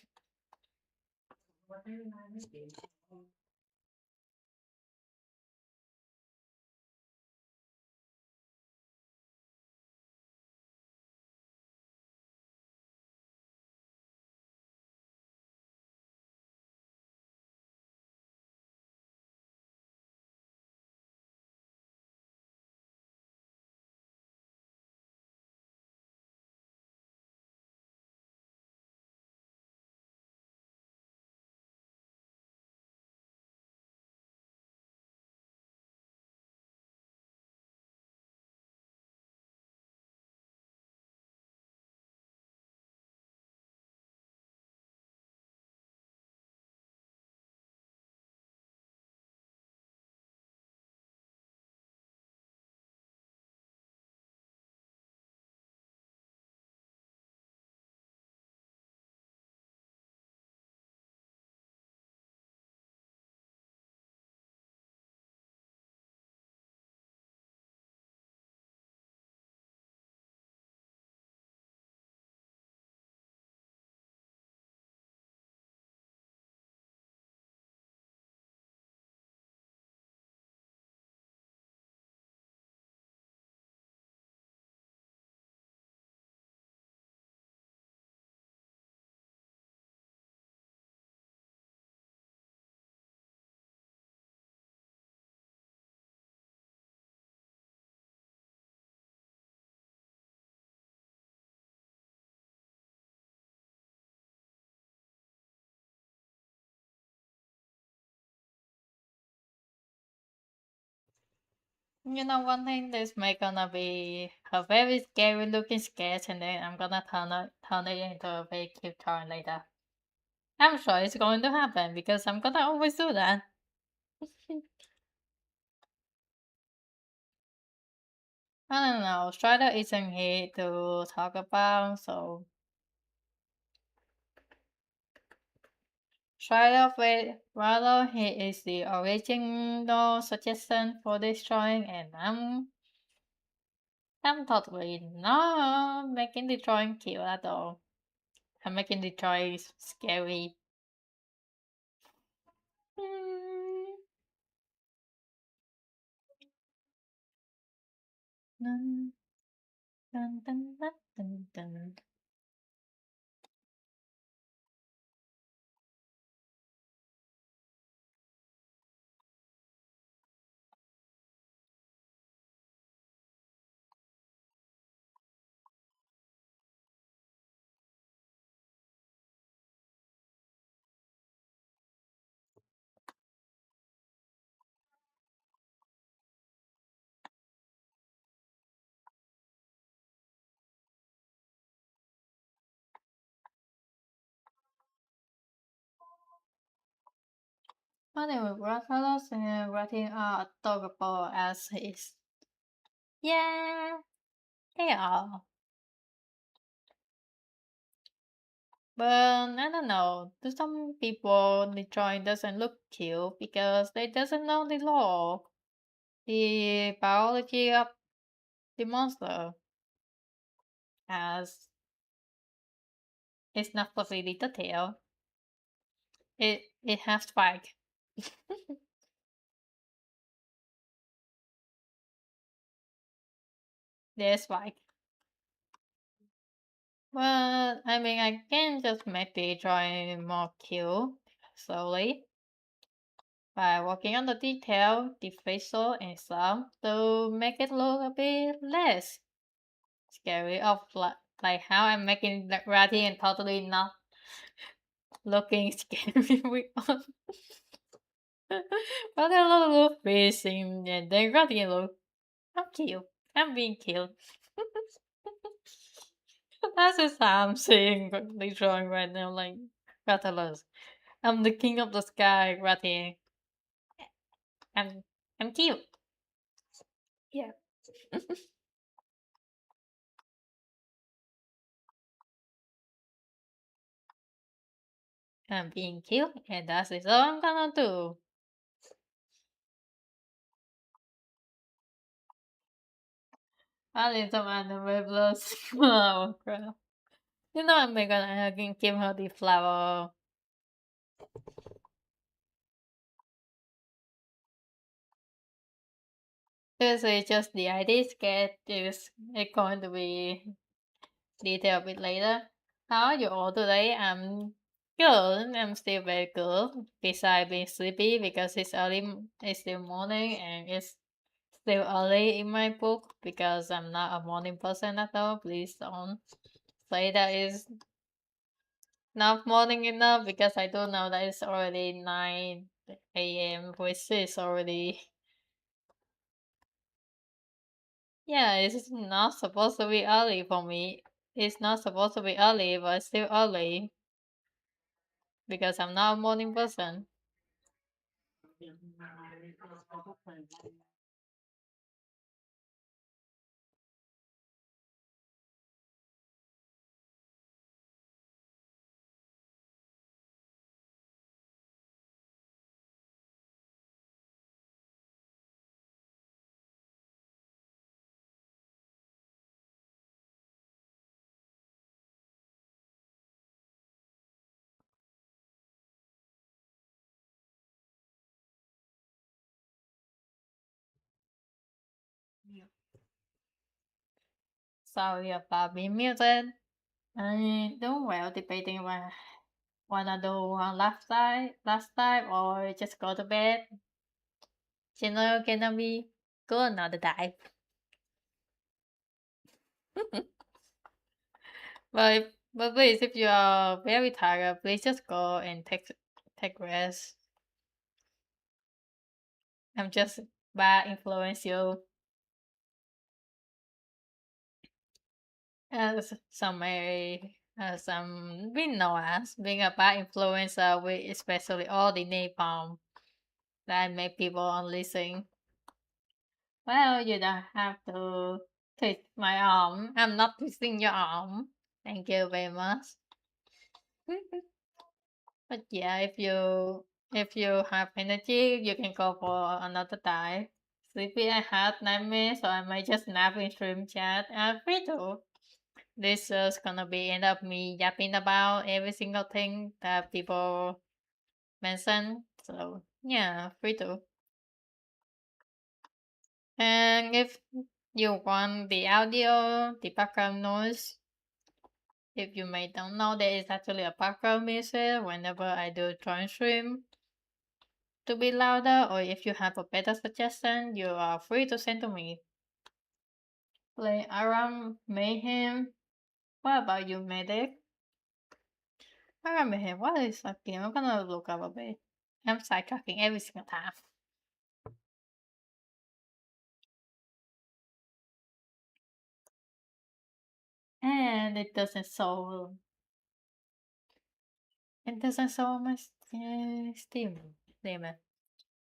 You know, one thing this may gonna be a very scary looking sketch, and then I'm gonna turn it into a very cute toy later. I'm sure it's going to happen because I'm gonna always do that. I don't know. Strider isn't here to talk about, so Try with rather he is the original suggestion for this drawing and I'm totally not making the drawing cute at all. I'm making the drawing scary. Mm. Dun, dun, dun, dun, dun, dun. Anyway, watercolors and writing are adorable as is. Yeah, they are. But I don't know. To some people, the drawing doesn't look cute because they doesn't know the law, the biology of the monster, as it's not completely detailed. It has spike. There's spike. But I mean, I can just make the drawing more cute slowly by working on the detail, the facial and stuff to make it look a bit less scary. Of like how I'm making the writing and totally not looking scary with all but a little facing and then writing look. I'm cute. I'm being cute. That's just how I'm saying the drawing right now, like Catalos. I'm the king of the sky, writing. I'm I'm cute. Yeah. I'm being cute, and that is all I'm gonna do. I need some anime plus flower crap. You know I'm gonna give her the flower. This is just the idea sketch. Is it going to be detailed a bit later? How are you all today? I'm good. I'm still very good. Besides being sleepy because it's still morning and it's still early in my book because I'm not a morning person at all. Please don't say that is not morning enough because I do know that it's already 9 a.m., which is already. Yeah, it's not supposed to be early for me. It's not supposed to be early, but it's still early because I'm not a morning person. Sorry about being muted. I doing well debating if I wanna do one last time or just go to bed. Gonna be good another time. But please, if you are very tired, please just go and take rest. I'm just bad influence you. Some we know as being a bad influencer with especially all the napalm that make people unlisten. Well, you don't have to twist my arm. I'm not twisting your arm. Thank you very much. But yeah, if you have energy, you can go for another time. Sleepy, I had nightmares, so I might just nap in stream chat. Free to. This is gonna be end up me yapping about every single thing that people mention. So yeah, free to. And if you want the audio, the background noise, if you may don't know, there is actually a background music whenever I do join stream to be louder, or if you have a better suggestion, you are free to send to me. Play Aram Mayhem. What about you, Medic? Aram Mayhem, what is that game? I'm gonna look up a bit. I'm sidetracking every single time. And it doesn't show my Steam. Damn it.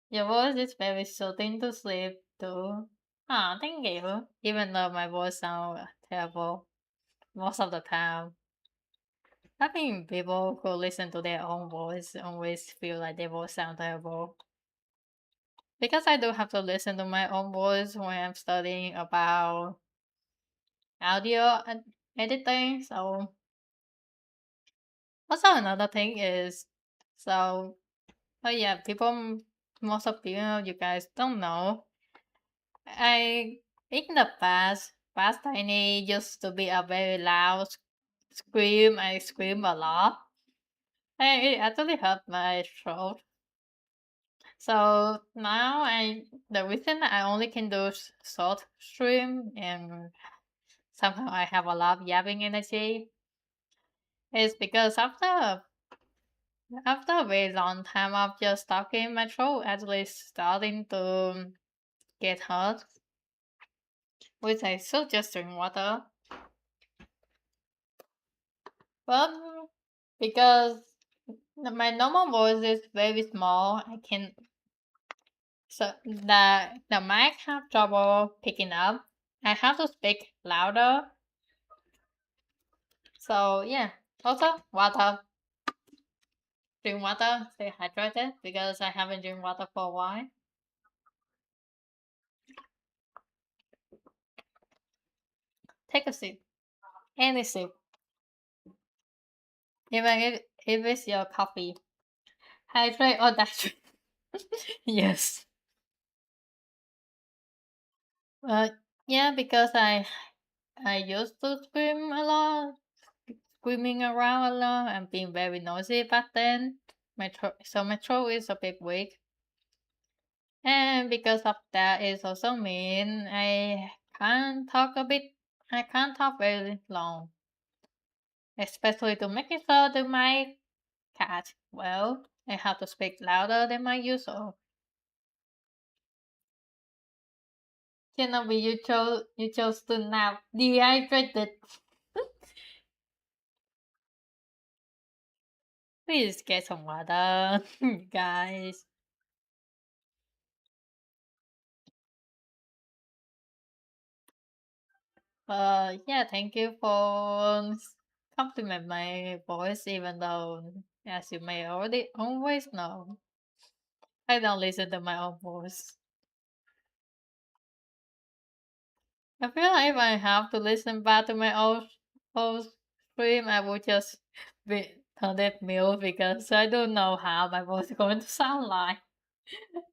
Your voice is very soothing to sleep too. Ah, thank you. Even though my voice sounds terrible most of the time. I think people who listen to their own voice always feel like their voice sound terrible. Because I do have to listen to my own voice when I'm studying about audio editing. So also another thing is, so oh yeah, most of you guys don't know. I in the past Tiny used to be a very loud scream. I scream a lot, and it actually hurt my throat. So now the reason I only can do short stream and somehow I have a lot of yapping energy is because after a very long time of just talking, my throat actually starting to get hurt, which I should just drink water. But because my normal voice is very small, I can so the mic have trouble picking up. I have to speak louder. So yeah. Also water. Drink water, stay hydrated because I haven't drink water for a while. Take a sip. Any sip. Even if it's your coffee. Hydrate or dihydrate. Yes. But yeah, because I used to scream a lot, screaming around a lot and being very noisy back then. My throat is a bit weak. And because of that, it also mean I can't talk very long. Especially to make sure that my cat well, I have to speak louder than my usual. Genevieve, you chose to nap dehydrated. Please get some water, guys. Yeah, thank you for compliment my voice, even though, as you may already always know, I don't listen to my own voice. I feel like if I have to listen back to my old stream, I would just be turn it mute because I don't know how my voice is going to sound like.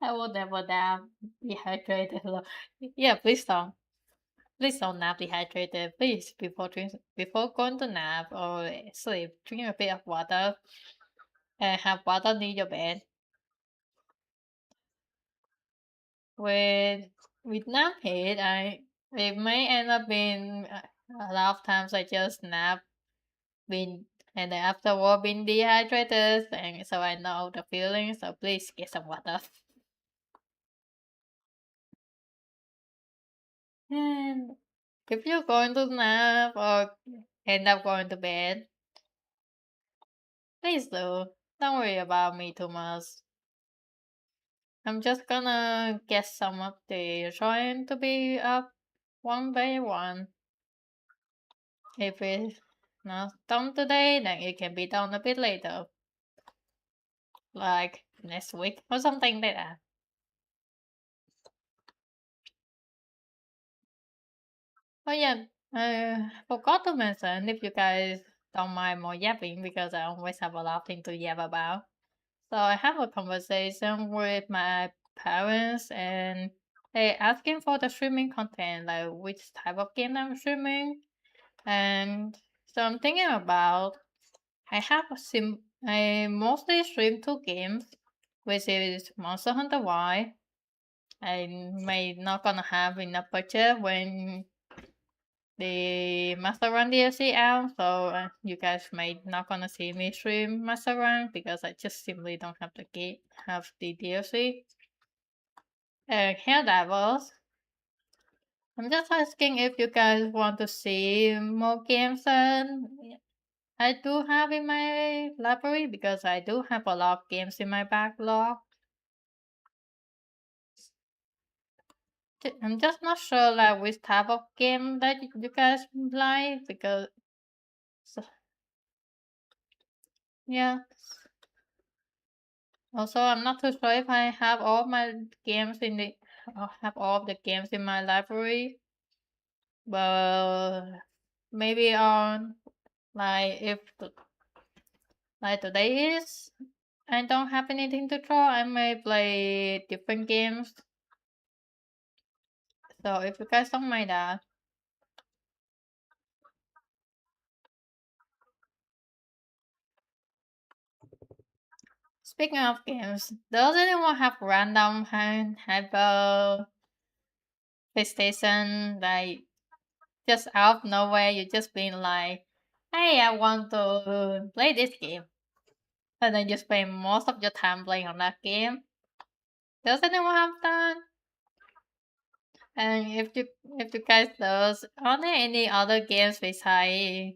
I will never nap dehydrated. Yeah, please don't nap dehydrated. Please, before going to nap or sleep, drink a bit of water and have water near your bed. With with nap head, it may end up being a lot of times I just nap being and then afterward being dehydrated, and so I know the feeling. So please get some water. And if you're going to nap or end up going to bed, please do. Don't worry about me too much. I'm just gonna get some of the trying to be up one by one. If it's not done today, then it can be done a bit later. like next week or something like that. Oh yeah, I forgot to mention if you guys don't mind more yapping because I always have a lot of things to yap about. So I have a conversation with my parents and they asking for the streaming content, like which type of game I'm streaming. And so I'm thinking about I mostly stream two games, which is Monster Hunter Y. I may not gonna have enough budget when the Master Run DLC out, so you guys may not gonna see me stream Master Run because I just simply don't have the DLC. Helldivers. I'm just asking if you guys want to see more games and I do have in my library because I do have a lot of games in my backlog. I'm just not sure like which type of game that you guys like because yeah. Also, I'm not too sure if I have all my games in the have all of the games in my library, but maybe on like if like today is I don't have anything to draw, I may play different games. So if you guys don't mind that. Speaking of games, does anyone have random hyper PlayStation like just out of nowhere you just been like, hey, I want to play this game. And then you spend most of your time playing on that game. Does anyone have that? And if you guys does, are there any other games besides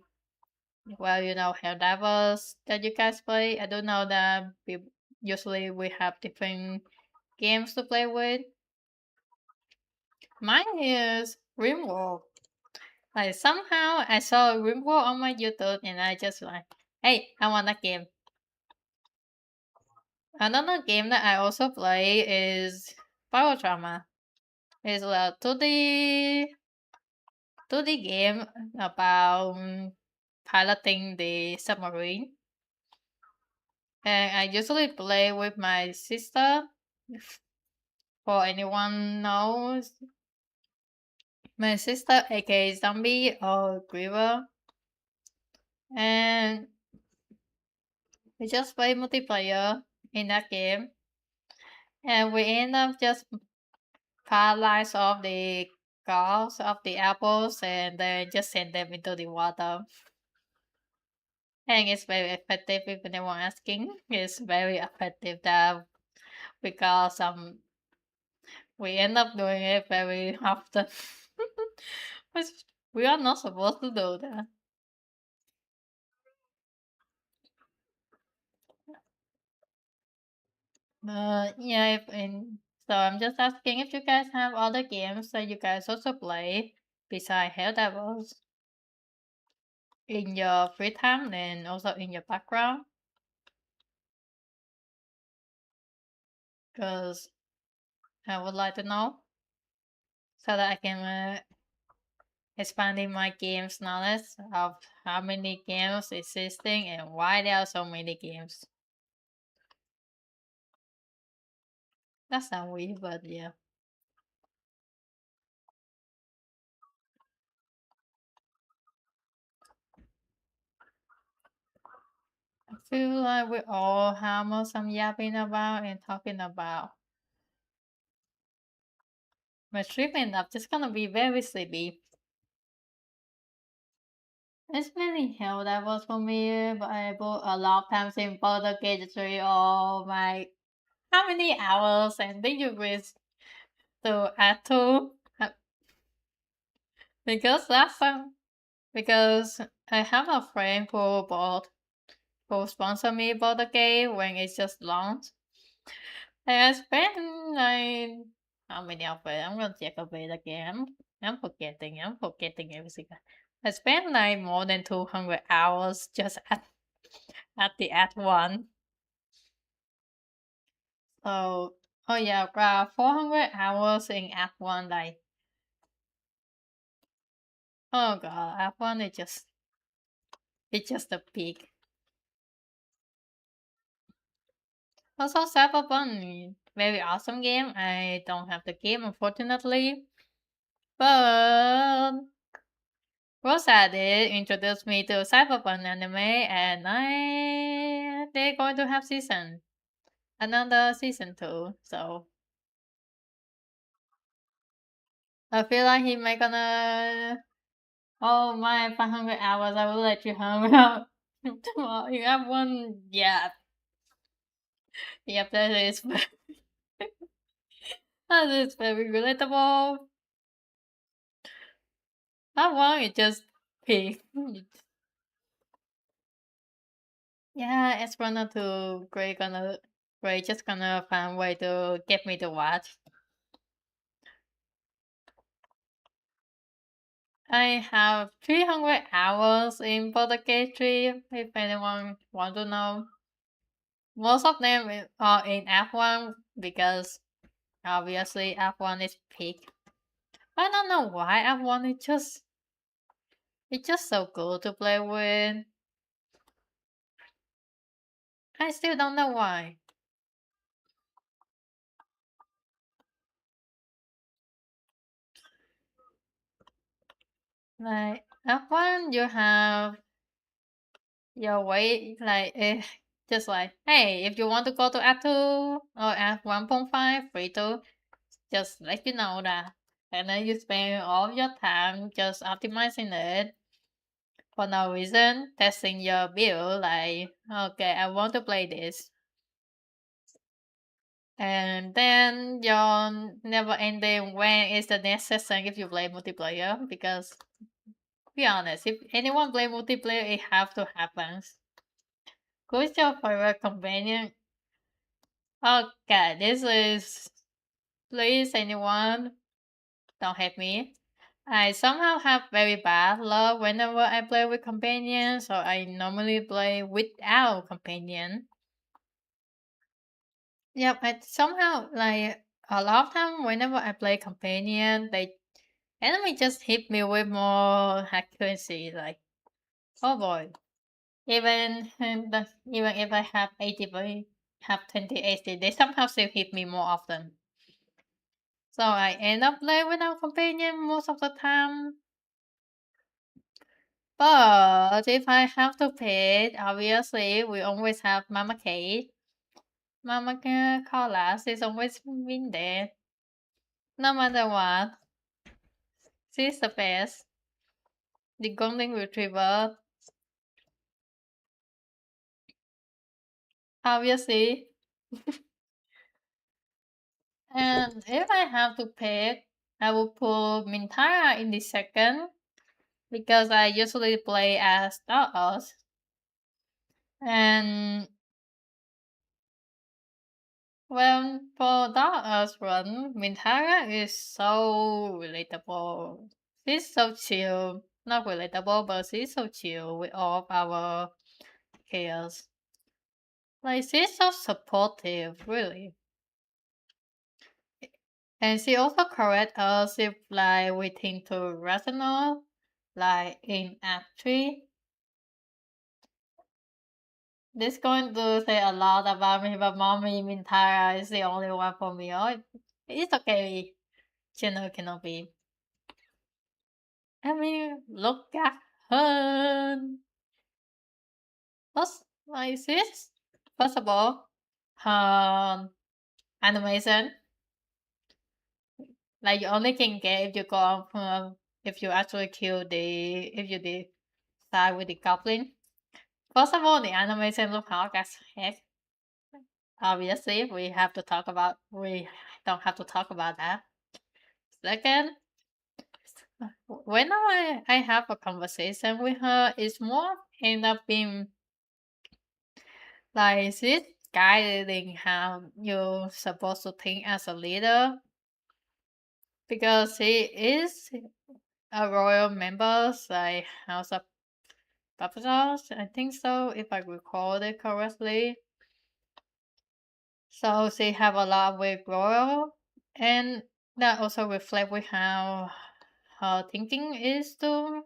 well, Helldivers that you guys play? I don't know that usually we have different games to play with. Mine is RimWorld. Like somehow I saw RimWorld on my YouTube and I just like, hey, I want that game. Another game that I also play is Drama. It's a 2D game about piloting the submarine. And I usually play with my sister. For anyone knows, my sister, aka Zombie or Griever. And we just play multiplayer in that game. And we end up just paralyze all the galls of the apples and then just send them into the water. And it's very effective if anyone asking. It's very effective that because we end up doing it very often. Which we are not supposed to do that. But yeah, so I'm just asking if you guys have other games that you guys also play besides Hell Devils in your free time and also in your background. Because I would like to know so that I can expanding my games knowledge of how many games existing and why there are so many games. That sounds weird, but yeah. I feel like we all have some yapping about and talking about. My treatment I'm just gonna be very sleepy. It's really hell that was for me, but I bought a lot of times in Boulder Gadgetry. Oh my, how many hours and then you wish to add to? Because last time, because I have a friend who sponsor me about the game when it's just launched. And I spent like how many of it? I'm gonna check of it again. I'm forgetting everything. I spent like more than 200 hours just at the ad one. So, oh yeah, 400 hours in F1, like, oh god, F1 is it's just a peak. Also, Cyberpunk, very awesome game. I don't have the game, unfortunately, but Rosa did introduce me to Cyberpunk anime, and they're going to have another season two. So I feel like he might gonna. Oh my, 500 hours. I will let you hang out tomorrow. You have one. Yeah, yep, that is. That is very relatable. That one is just peak. Yeah, it's gonna to Gray just gonna find way to get me to watch. I have 300 hours in Baldur's 3, if anyone want to know. Most of them are in F1 because obviously F1 is peak. I don't know why F1 is it's just so cool to play with. I still don't know why. Like F1 you have your way just like hey, if you want to go to F2 or F1.5 free to just let you know that. And then you spend all your time just optimizing it for no reason, testing your build like okay, I want to play this. And then your never ending when is the next session if you play multiplayer because be honest, if anyone play multiplayer it have to happen. Who's your favorite companion? Okay, this is please anyone don't hate me. I somehow have very bad luck whenever I play with companions, so I normally play without companion. Yep, I somehow like a lot of time whenever I play companion, they enemy just hit me with more accuracy. Like oh boy, even if I have 80, have 20 AC, they somehow still hit me more often. So I end up playing without companion most of the time. But if I have to pick, obviously we always have Mama Kate. Mama Carla, she's always been there. No matter what, she's the best. The golden retriever, obviously. And if I have to pick, I will put Mintara in the second because I usually play as Stardust. And well, for Stardust run, Mintara is so relatable. She's so chill. Not relatable, but she's so chill with all of our chaos. Like, she's so supportive, really. And she also correct us if, like, we think too rational, like in Act 3. This going to say a lot about me, but Mommy Mintara is the only one for me. Oh, it's okay. Chino cannot be. I mean, look at her. What's like this? First of all, animation. Like you only can get if you go on if you actually kill if you decide with the goblin. First of all, the animation look hard as heck. Obviously, we don't have to talk about that. Second, when I have a conversation with her, it's more end up being like she's guiding how you're supposed to think as a leader because she is a royal member, like House of Papados, I think so, if I recall it correctly. So she have a lot of withdrawal, and that also reflect with how her thinking is too,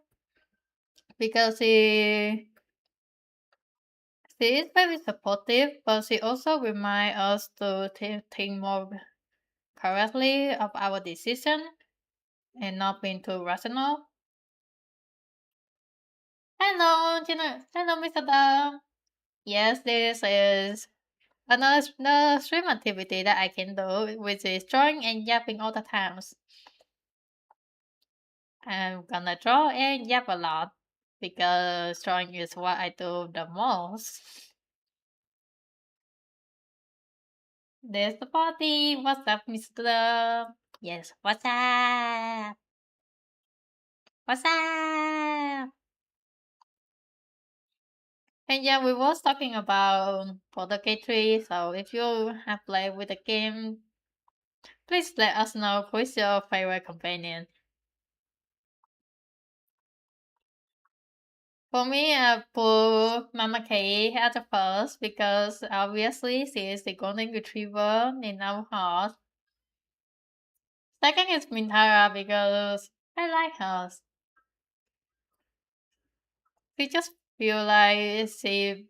because she is very supportive, but she also remind us to think more correctly of our decision and not being too rational. Hello, hello, Mr. Dom. Yes, this is another stream activity that I can do, which is drawing and yapping all the times. I'm gonna draw and yap a lot because drawing is what I do the most. There's the party. What's up, Mr. Yes, what's up? What's up? And yeah, we was talking about K3, so if you have played with the game, please let us know who's your favorite companion. For me, I put Mama K at the first because obviously she is the golden retriever in our heart. Second is Mintara because I like her. We just feel like she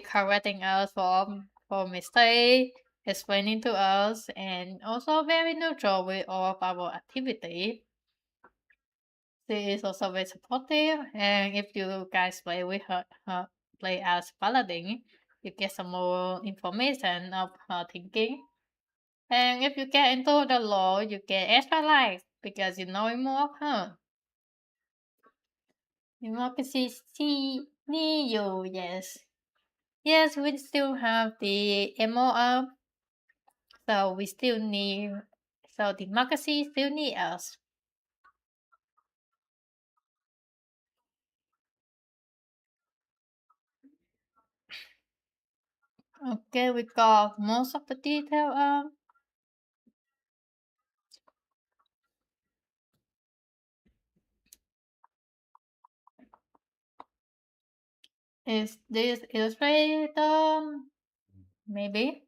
correcting us for mistake, explaining to us, and also very neutral with all of our activity. She is also very supportive, and if you guys play with her play as paladin, you get some more information of her thinking. And if you get into the lore, you get extra life because you know more of her. Democracy see you, yes. Yes, we still have the MO up, so we still need, so democracy still need us. Okay, we got most of the detail up. Is this illustrator? Maybe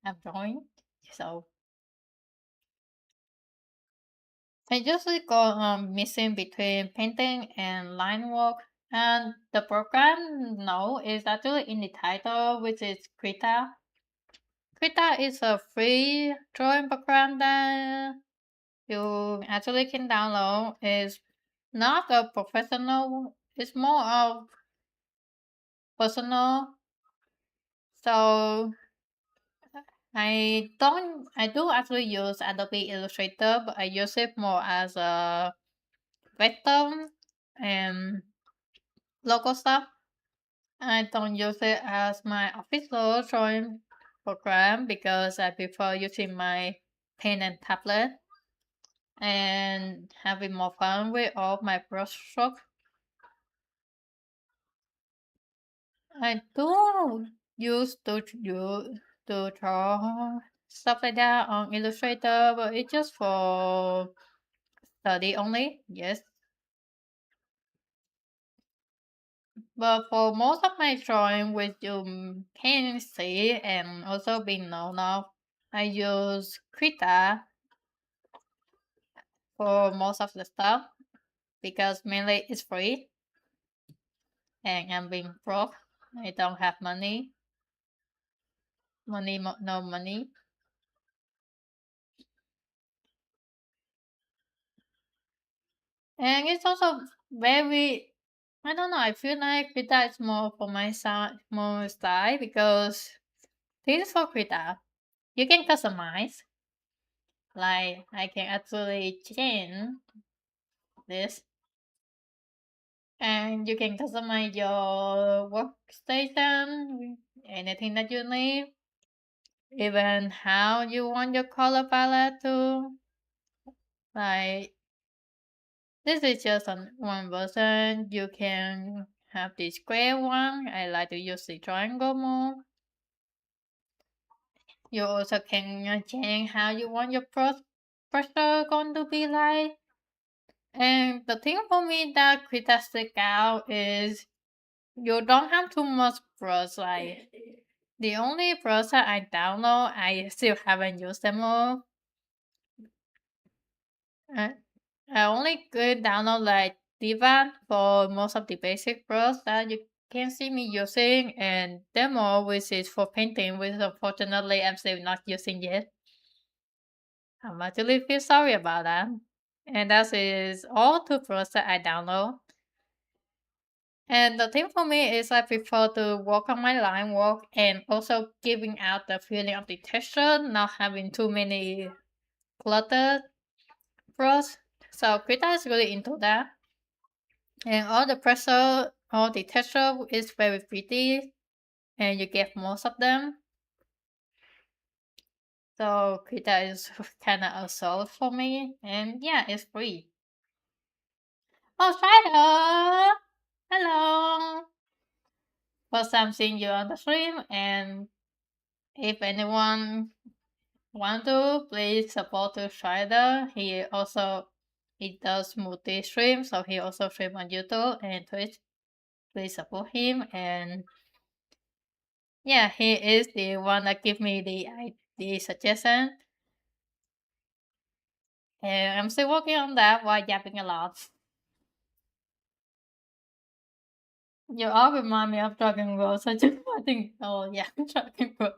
I'm drawing. So I usually go missing between painting and line work. And the program now is actually in the title, which is Krita. Krita is a free drawing program that you actually can download. It's not a professional, it's more of personal. So I do actually use Adobe Illustrator, but I use it more as a vector and logo stuff. I don't use it as my official drawing program because I prefer using my pen and tablet and having more fun with all my brush strokes. I do use to draw stuff like that on Illustrator, but it's just for study only. Yes, but for most of my drawing, which you can see and also be known of, I use Krita for most of the stuff because mainly it's free and I'm being broke. I don't have no money. And it's also very, I don't know, I feel like Krita is more for my side, more style because this is for Krita. You can customize, like I can actually change this and you can customize your workstation, anything that you need, even how you want your color palette to. Like, this is just one version. You can have the square one. I like to use the triangle more. You also can change how you want your pressure going to be like. And the thing for me that Krita stick out is you don't have too much brush. Like The only browser I download, I still haven't used them all. I, I only could download like Divan for most of the basic pros that you can see me using, and Demo, which is for painting, which unfortunately I'm still not using yet. I actually feel sorry about that. And that is all two pros that I download. And the thing for me is I prefer to work on my line work and also giving out the feeling of the texture, not having too many cluttered brush. So Krita is really into that. And all the pressure, all the texture is very pretty and you get most of them. So Krita is kind of a soul for me. And yeah, it's free. Oh, Strider! Hello! First time seeing you on the stream, and if anyone want to, please support the Strider. He does multi stream, so he also stream on YouTube and Twitch. Please support him, and yeah, he is the one that give me the suggestion, and I'm still working on that while yapping a lot. You all remind me of Dragon Ball. I think, oh yeah, Dragon Ball.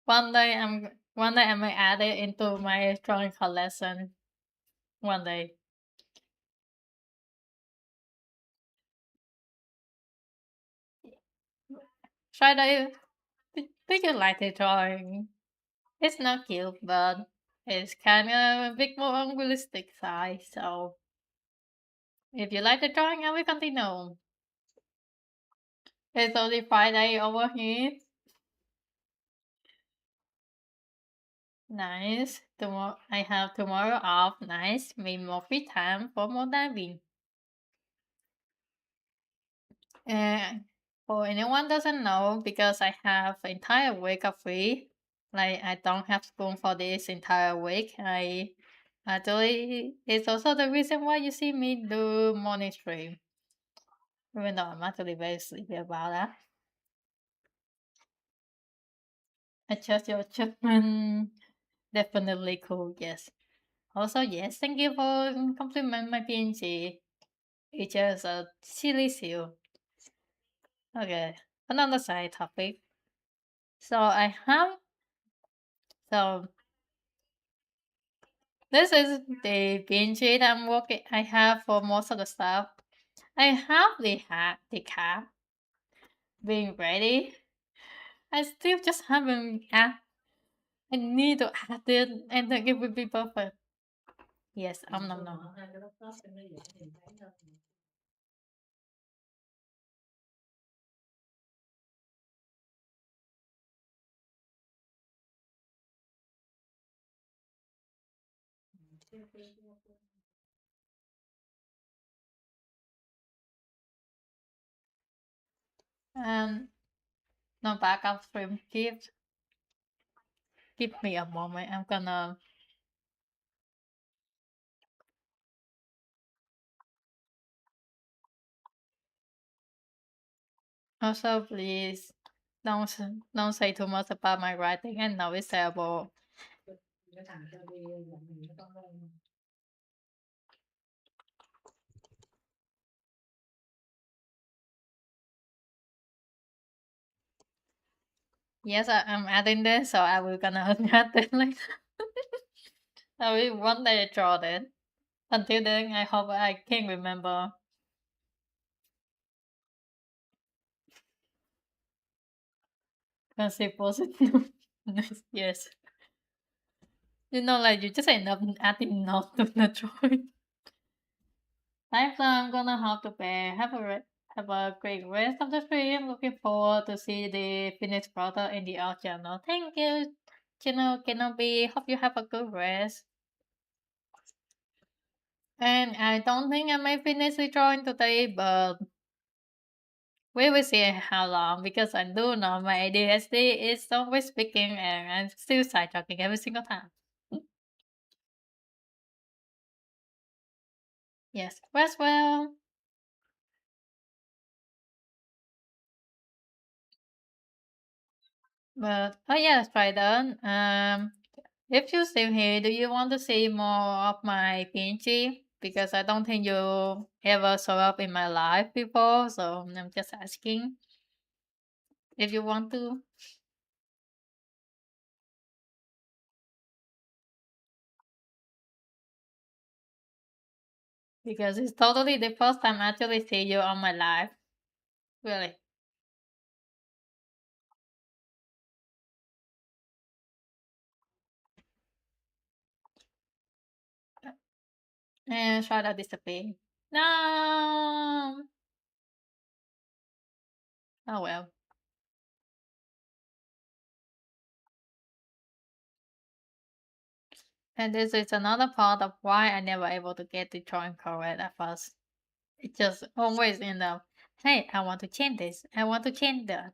One day I may add it into my drawing collection. One day. Try that. Do you like the drawing? It's not cute, but it's kind of a bit more unrealistic side. So if you like the drawing, I will continue. It's only Friday over here. Nice. Tomorrow I have tomorrow off. Nice. Maybe more free time for more diving. And for anyone doesn't know, because I have entire week of free, like I don't have school for this entire week. I actually it's also the reason why you see me do morning stream. Even though I'm actually very sleepy about that. Adjust your judgment. Definitely cool, yes. Also, yes, thank you for compliment my PNG. It's just a silly seal. Okay, another side topic. So I have so this is the PNG that I'm working. I have for most of the stuff. I have the hat, the cap being ready. I still just haven't add. I need to add it, and then it will be perfect. Yes, no, no. No backup stream. Give me a moment. I'm gonna also please don't say too much about my writing. I know it's terrible. Yes, I'm adding this, so I will gonna add it later. I will one day draw that. Until then, I hope I can remember. Can say positive. Yes. You know, like you just end up adding note to the drawing. Thanks, I'm gonna have to pay. Have a great rest of the stream. Looking forward to see the finished product in the art channel. Thank you, channel Kenobi. Hope you have a good rest. And I don't think I may finish the drawing today, but we will see how long because I do know my ADHD is always speaking and I'm still side talking every single time. Yes, rest well. But oh yes, Trident. If you're still here, do you want to see more of my PNG? Because I don't think you ever show up in my life before, so I'm just asking if you want to. Because it's totally the first time I actually see you on my life. Really. And try to disappear. No. Oh well. And this is another part of why I never able to get the drawing correct at first. It just always end up, hey, I want to change this. I want to change that.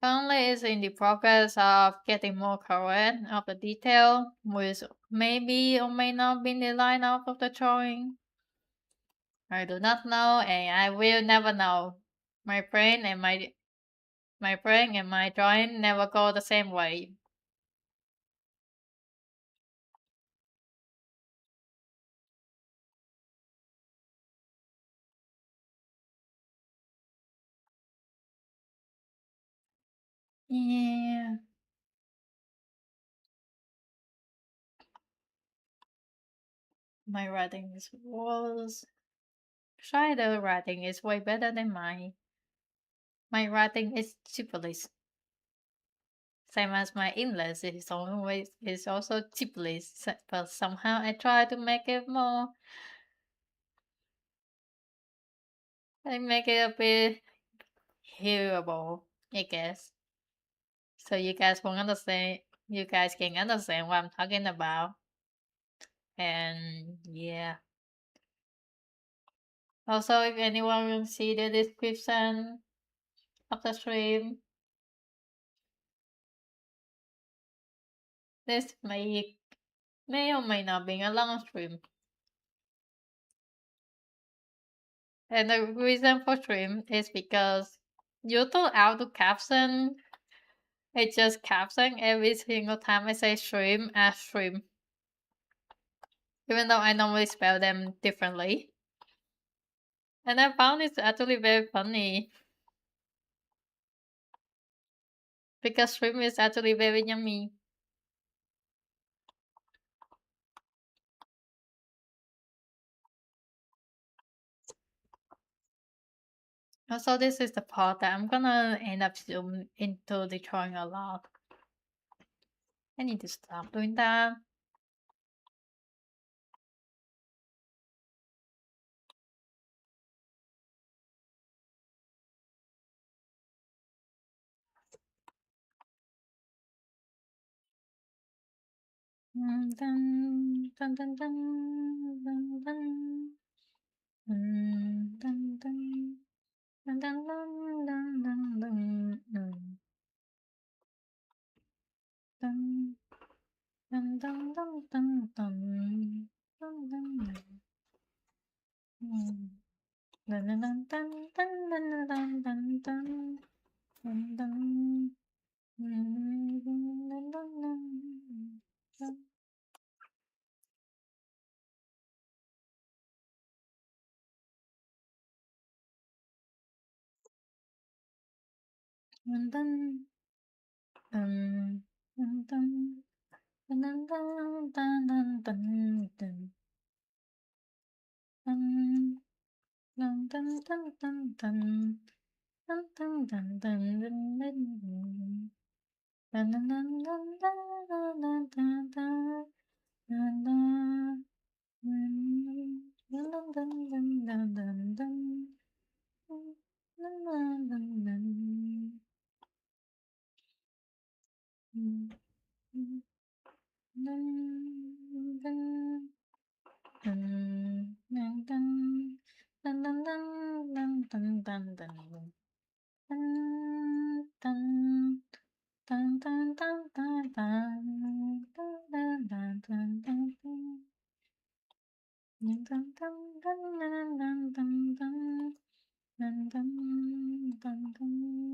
Currently is in the progress of getting more correct of the detail, which maybe or may not be in the line out of the drawing. I do not know and I will never know. My brain and my brain and my drawing never go the same way. Yeah, my writing is worse. Shadow writing is way better than mine. My writing is cheapest. Same as my English is also cheapest, but somehow I try to make it more. I make it a bit hearable, I guess. So you guys won't understand. You guys can understand what I'm talking about. And yeah. Also, if anyone will see the description of the stream, this may or may not be a long stream. And the reason for stream is because YouTube auto caption, it just caption every single time I say stream as stream. Even though I normally spell them differently. And I found it's actually very funny. Because shrimp is actually very yummy. Also, this is the part that I'm gonna end up zoom into the drawing a lot. I need to stop doing that. Dun, dun, dun, dun, dun, dun. Dun, dun, dun. Dun, dun, dun, dun, dun, dun, dun. Dun, dun, dun, dun, dun, dun. Dun, dun, dun. Dun, dun, dun, dun, dun, dun, dun, dun, dun. Dun, dun. Dun, dun, dun, dun, dun. Dun, dun, dun, dun, dun. Dun, dun, dun, dun, dun, dun, dun. Dun, dun, dun, dun, dun, dun. Dun, dun, dun, dun, dun, dun, dun. Dun, dun, dun, dun, dun, dun, dun, dun. Dun, dun. Dun, dun, dun, dun, dun, dun, dun. Dun, dun, dun, dun. Dun, dun, dun, dun. Dun, dun, dun. Dun, dun, dun, dun, dun, dun, dun. Dun, dun. Dun, dun, dun, dun, dun. Dun, dun, dun, dun, dun. Dun, dun, dun, dun, dun, dun, dun, dun. Dun, dun, dun, dun.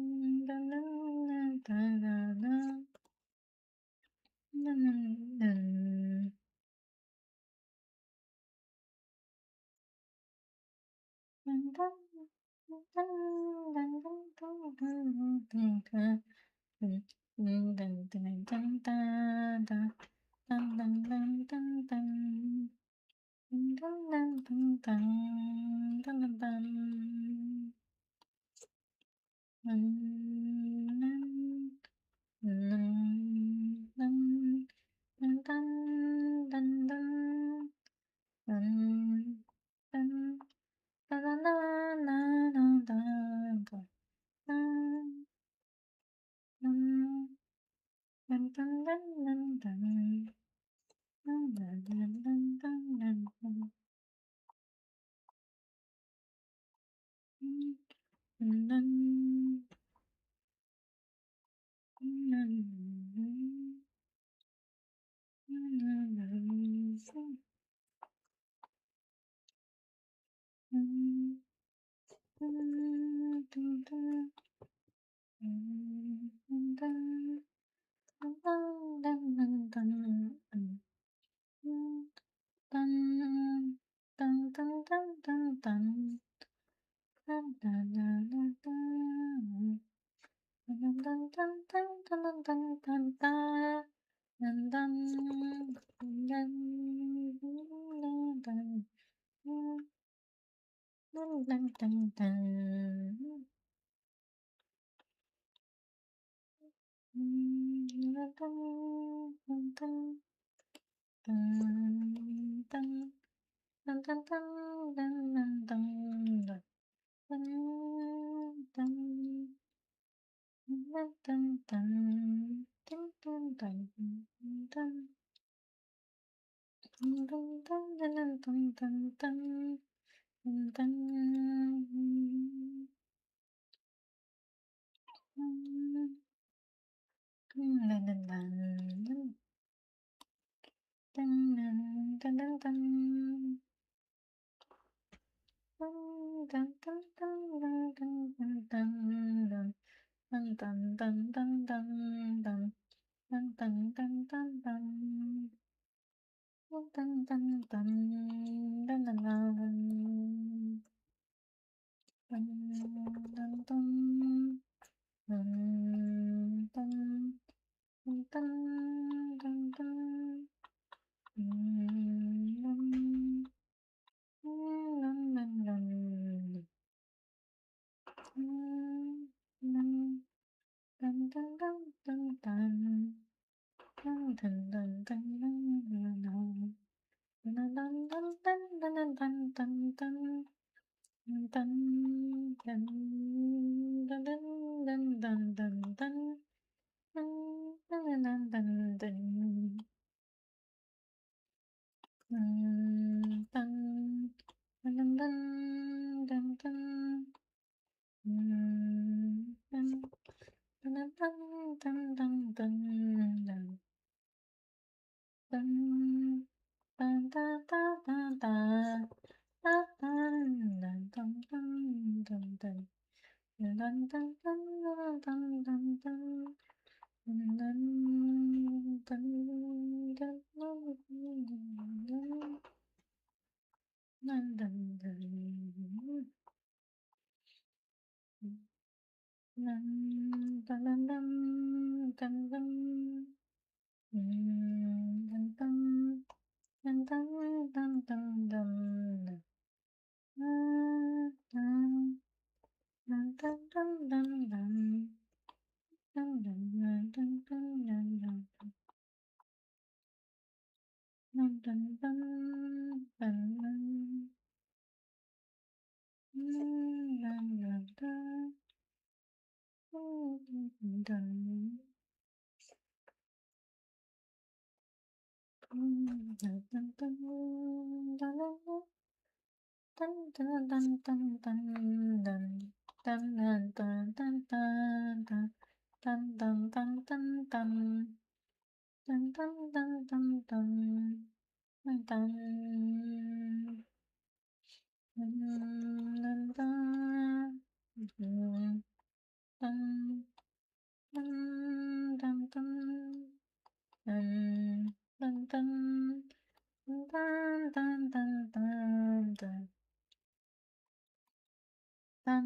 dun,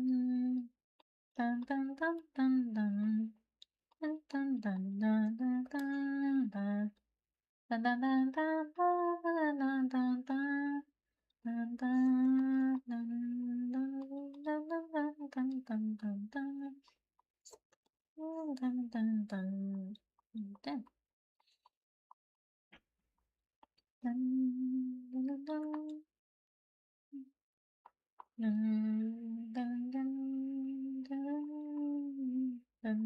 dun, dun, dun, dun, dun. Dun, dun, dun, dun, dun, dun, dun. Dun, dun, dun, dun, dun, dun, dun, dun. Dun, dun, dun, dun, dun, dun, dun, dun, dun, dun. Dun, dun, dun, dun. Dun, dun, dun, dun. Dun, dun, dun, dun, dun,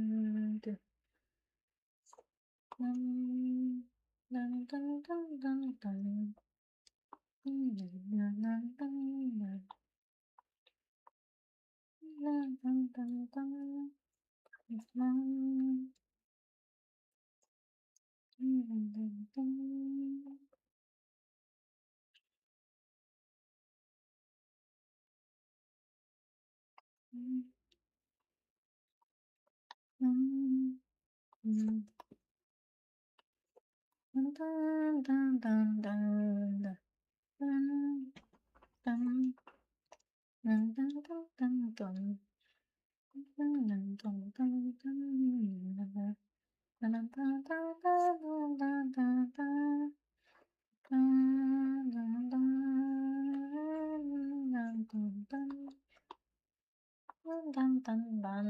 dun. Dun, dun, dun, dun, dun, dun. Dun, dun, dun, dun, dun. Dun, dun, dun, dun. Dun, dun, dun, dun. Dun, dun, dun, dun, dun, dun, dun, dun. Dun, dun, dun, dun, dun, dun, dun. Dun, dun, dun, dun, dun, dun. Dun, dun, dun, dun, dun, dun, dun, dun. Dun, dun, dun, dun, dun, dun. Dun, dun, dun, dun.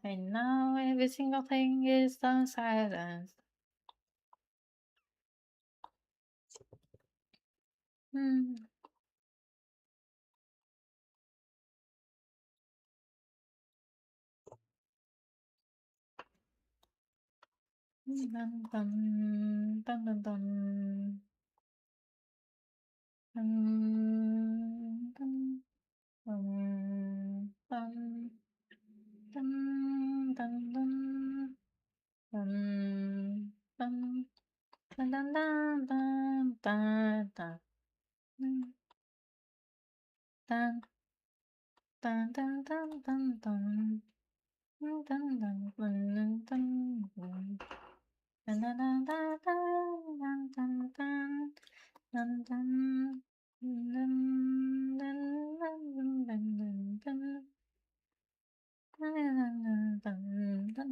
And now every single thing is done silence. Hmm. Dun, dun, dun, dun, dun, dun. Dun, dun, dun, dun. Dun, dun, dun. Dun, dun. Dun, dun, dun, dun, dun, dun. Dun, dun, dun, dun, dun, dun. Dun, dun, dun, dun, dun, dun. Dun, dun, dun, dun, dun, dun, dun, dun, dun. Dun, dun, dun, dun, dun, dun, dun. Dun, dun, dun, dun, dun.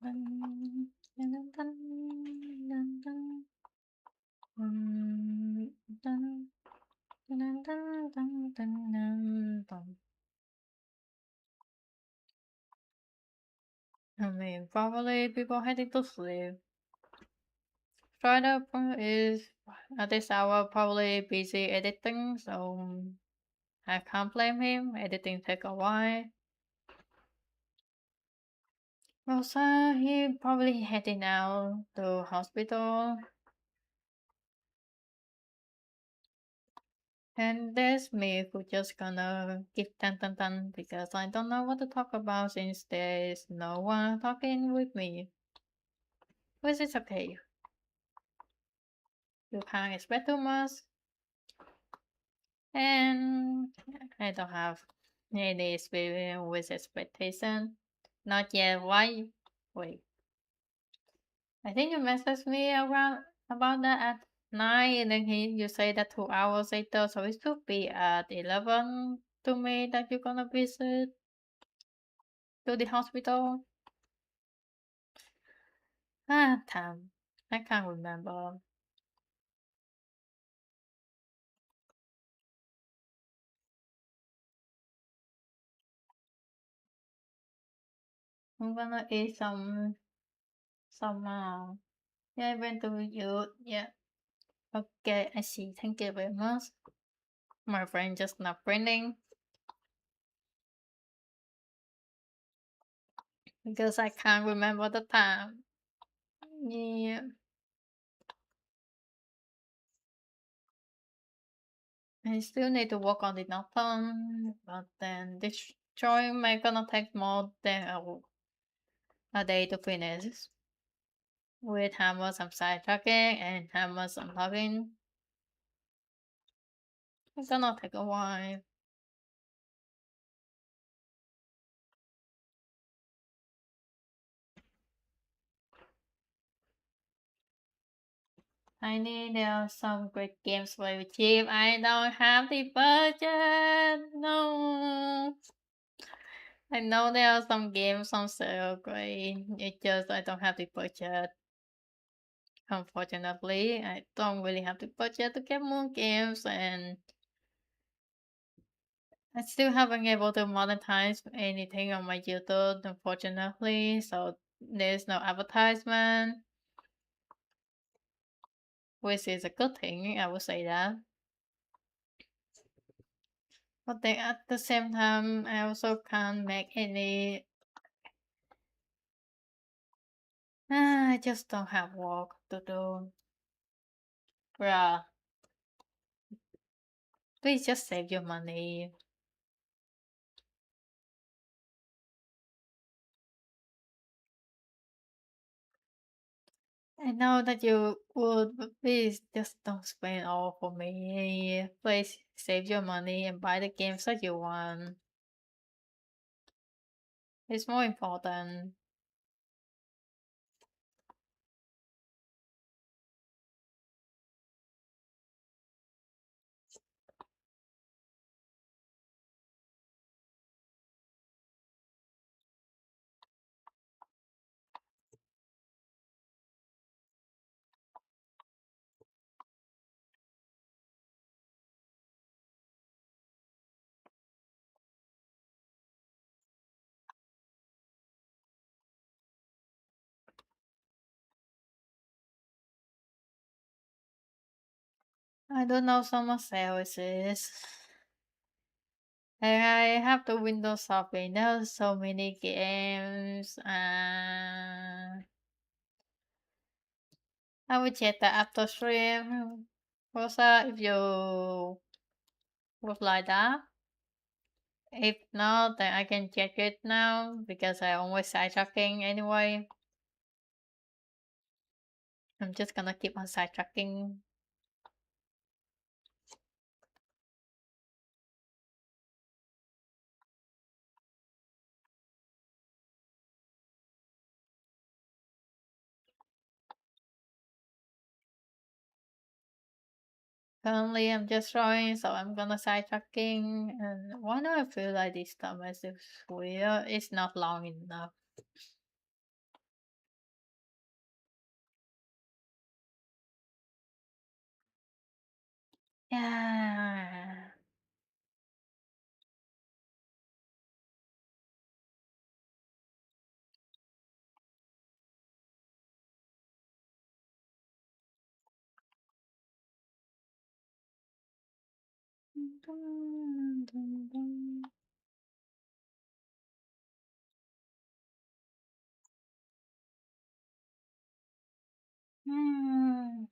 Dun, dun, dun, dun, dun. Dun, dun, dun, dun, dun, dun, dun, dun. I mean, probably people heading to sleep. Straight is at this hour probably busy editing, so I can't blame him. Editing take a while. Also, he probably heading out to hospital. And there's me who just gonna give tan because I don't know what to talk about since there's no one talking with me. Which is okay. You can't expect too much. And I don't have any experience with expectation. Not yet. Why? Wait. I think you messaged me around about that at 9 and then you say that 2 hours later, so it should be at 11 to me that you're gonna visit to the hospital. Ah, damn. I can't remember. I'm gonna eat some yeah, I went to you. Yeah. Okay, I see. Thank you very much. My friend just not printing because I can't remember the time. Yeah. I still need to work on the nothing, but then this drawing may gonna take more than a day to finish. With how much I'm sidetracking and how much I'm talking, it's gonna take a while. I need there are some great games very cheap. I don't have the budget. No. I know there are some games on sale great. It's just I don't have the budget. Unfortunately, I don't really have the budget to get more games, and I still haven't able to monetize anything on my YouTube, unfortunately. So there's no advertisement, which is a good thing. I would say that. But then at the same time, I also can't make any. I just don't have work to do. Bruh, please just save your money. I know that you would, but please just don't spend all for me. Please save your money and buy the games that you want. It's more important. I don't know summer sales is. I have the Windows Shopping. There's so many games. I will check the after stream. Rosa, if you would like that. If not, then I can check it now because I always sidetracking anyway. I'm just gonna keep on sidetracking. Currently, I'm just drawing, so I'm gonna sidetracking. And why do I feel like this time is weird? It's not long enough. Yeah. Dun, dun, dun. Hmm.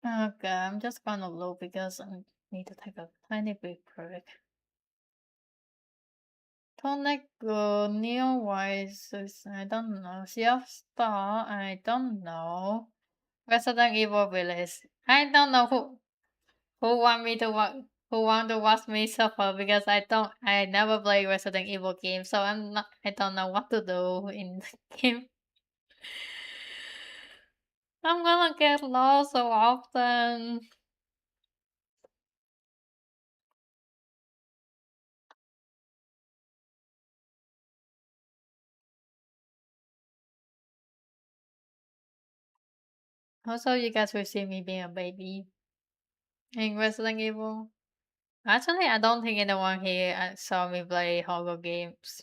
Okay, I'm just gonna look because I need to take a tiny bit break. Tonic Neo Wise, I don't know. Sea of Star, I don't know. Resident Evil Village, I don't know who want me to watch. Who want to watch me suffer because I never play Resident Evil game, so I don't know what to do in the game. I'm gonna get lost so often. Also, you guys will see me being a baby in Resident Evil. Actually, I don't think anyone here saw me play horror games.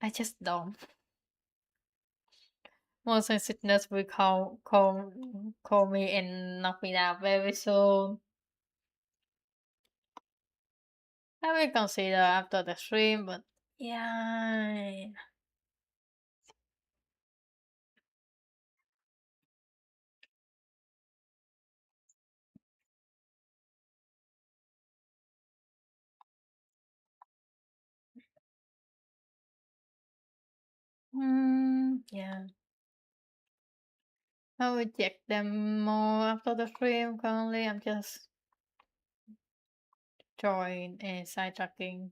I just don't. Motion sickness will call me and knock me down very soon. I will consider after the stream, but yeah. Yeah. I will check them more after the stream. Currently, I'm just join and sidetracking.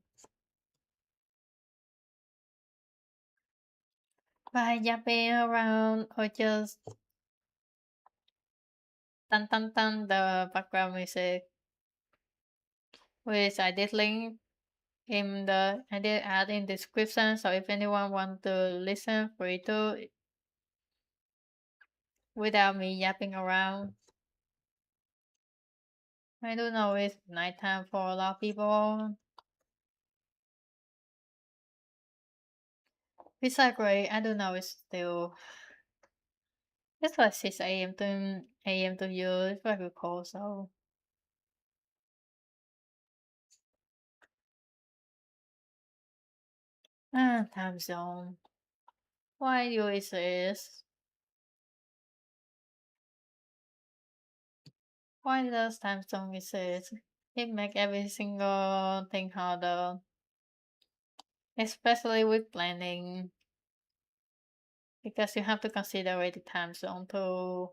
by jumping around or just dun dun dun the background music, which I did link in the I did add in description. So if anyone want to listen, free to without me yapping around. I do know it's nighttime for a lot of people. It's like great. I do know it's still it's like 6 a.m. to you. It's very cold, so time zone. Why you exist? Why does time zone exist? It make every single thing harder, especially with planning, because you have to consider the time zone too.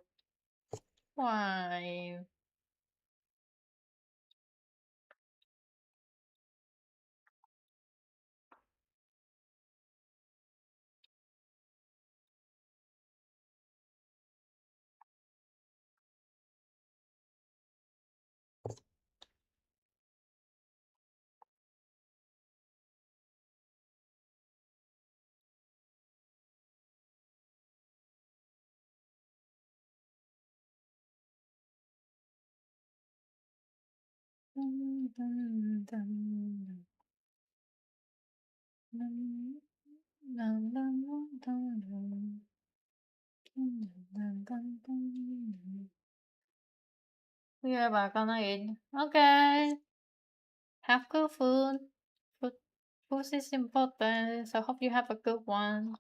Why? Dun, dun, dun, dun, dun, dun, dun, dun, dun. We are back on it. Okay. Have good food. Food, food is important. So hope you have a good one.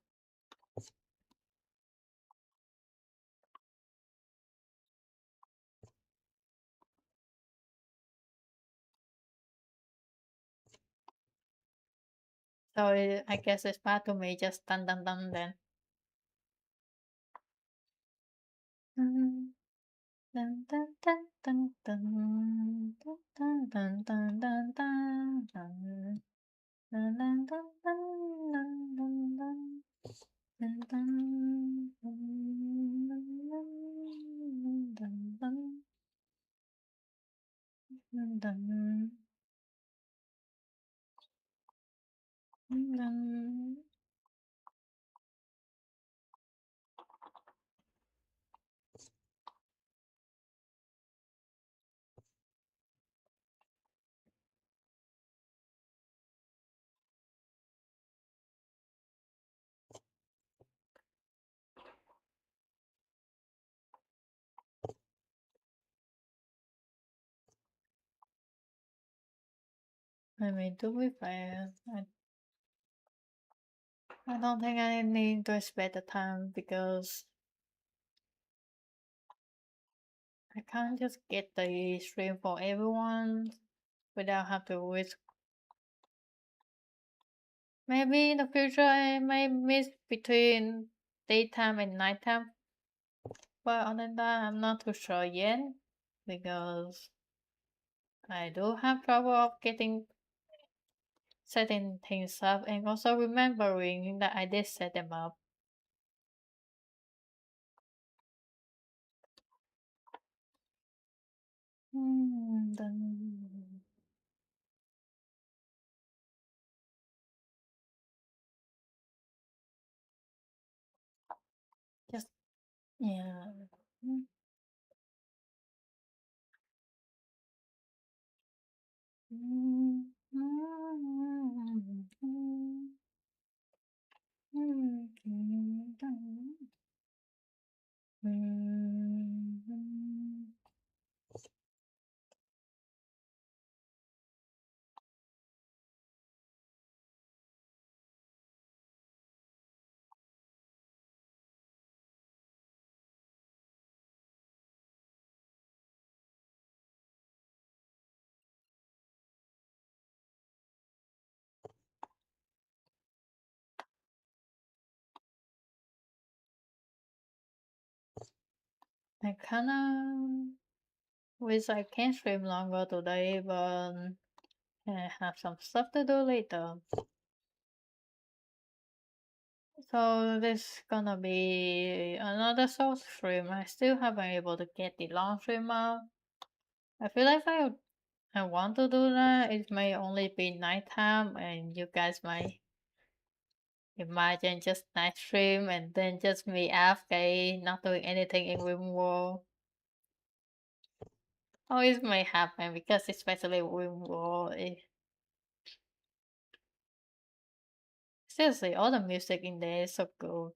So I guess it's bad to me. Just dun dun dun then. Dun dun dun dun dun dun dun dun dun dun dun dun. Dun, dun, dun, dun, dun, dun, dun. Dun, dun, dun, dun, dun, dun, dun, dun, dun, dun. I mean, to be fair, I don't think I need to spend the time because I can't just get the stream for everyone without have to risk. Maybe in the future I may miss between daytime and nighttime, but other than that, I'm not too sure yet because I do have trouble of getting setting things up and also remembering that I did set them up. Then just yeah. I kinda wish I can stream longer today, but I have some stuff to do later. So this gonna be another short stream. I still haven't able to get the long stream out. I feel like I want to do that. It may only be nighttime, and you guys might imagine just night stream and then just me AFK, not doing anything in RimWorld. Always may happen because especially RimWorld. Seriously, all the music in there is so good.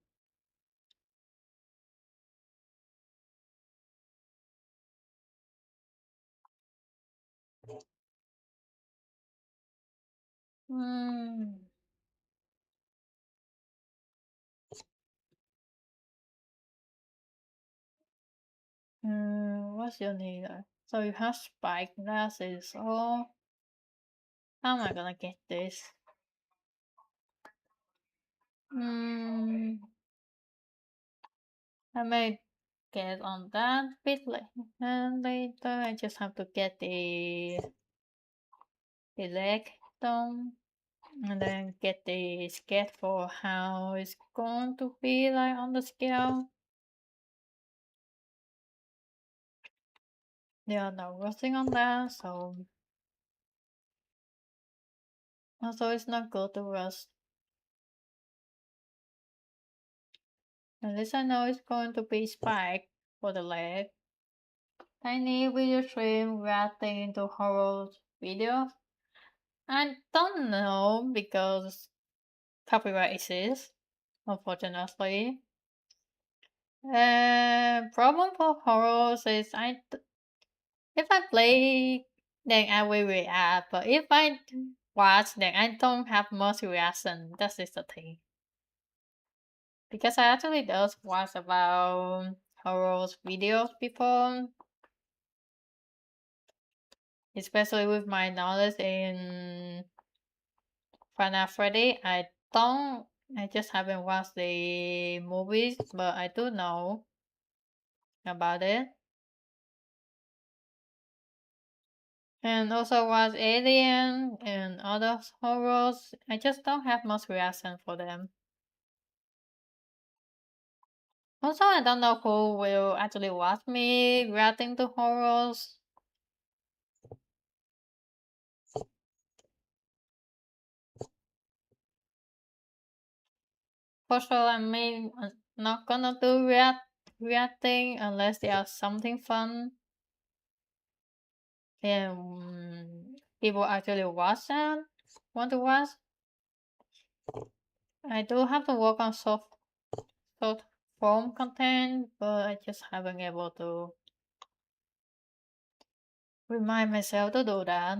Hmm. What's your need? So you have spike glasses. Oh, how am I gonna get this? Hmm. I may get on that bit later. I just have to get the leg done and then get the sketch for how it's going to be like on the scale. They are now working on that, so also it's not good to rush. At least I know it's going to be spike for the leg. Tiny video stream reacting to horror videos. I don't know because copyright exists, unfortunately. Problem for horrors is if I play, then I will react. But if I watch, then I don't have much reaction. That is the thing. Because I actually does watch about horrors videos before, especially with my knowledge in Final Freddy. Don't. I just haven't watched the movies, but I do know about it. And also watch Alien and other horrors. I just don't have much reaction for them. Also, I don't know who will actually watch me reacting to horrors. For sure, not gonna do reacting unless there's something fun and people actually watch that, want to watch. I do have to work on short form content, but I just haven't able to remind myself to do that.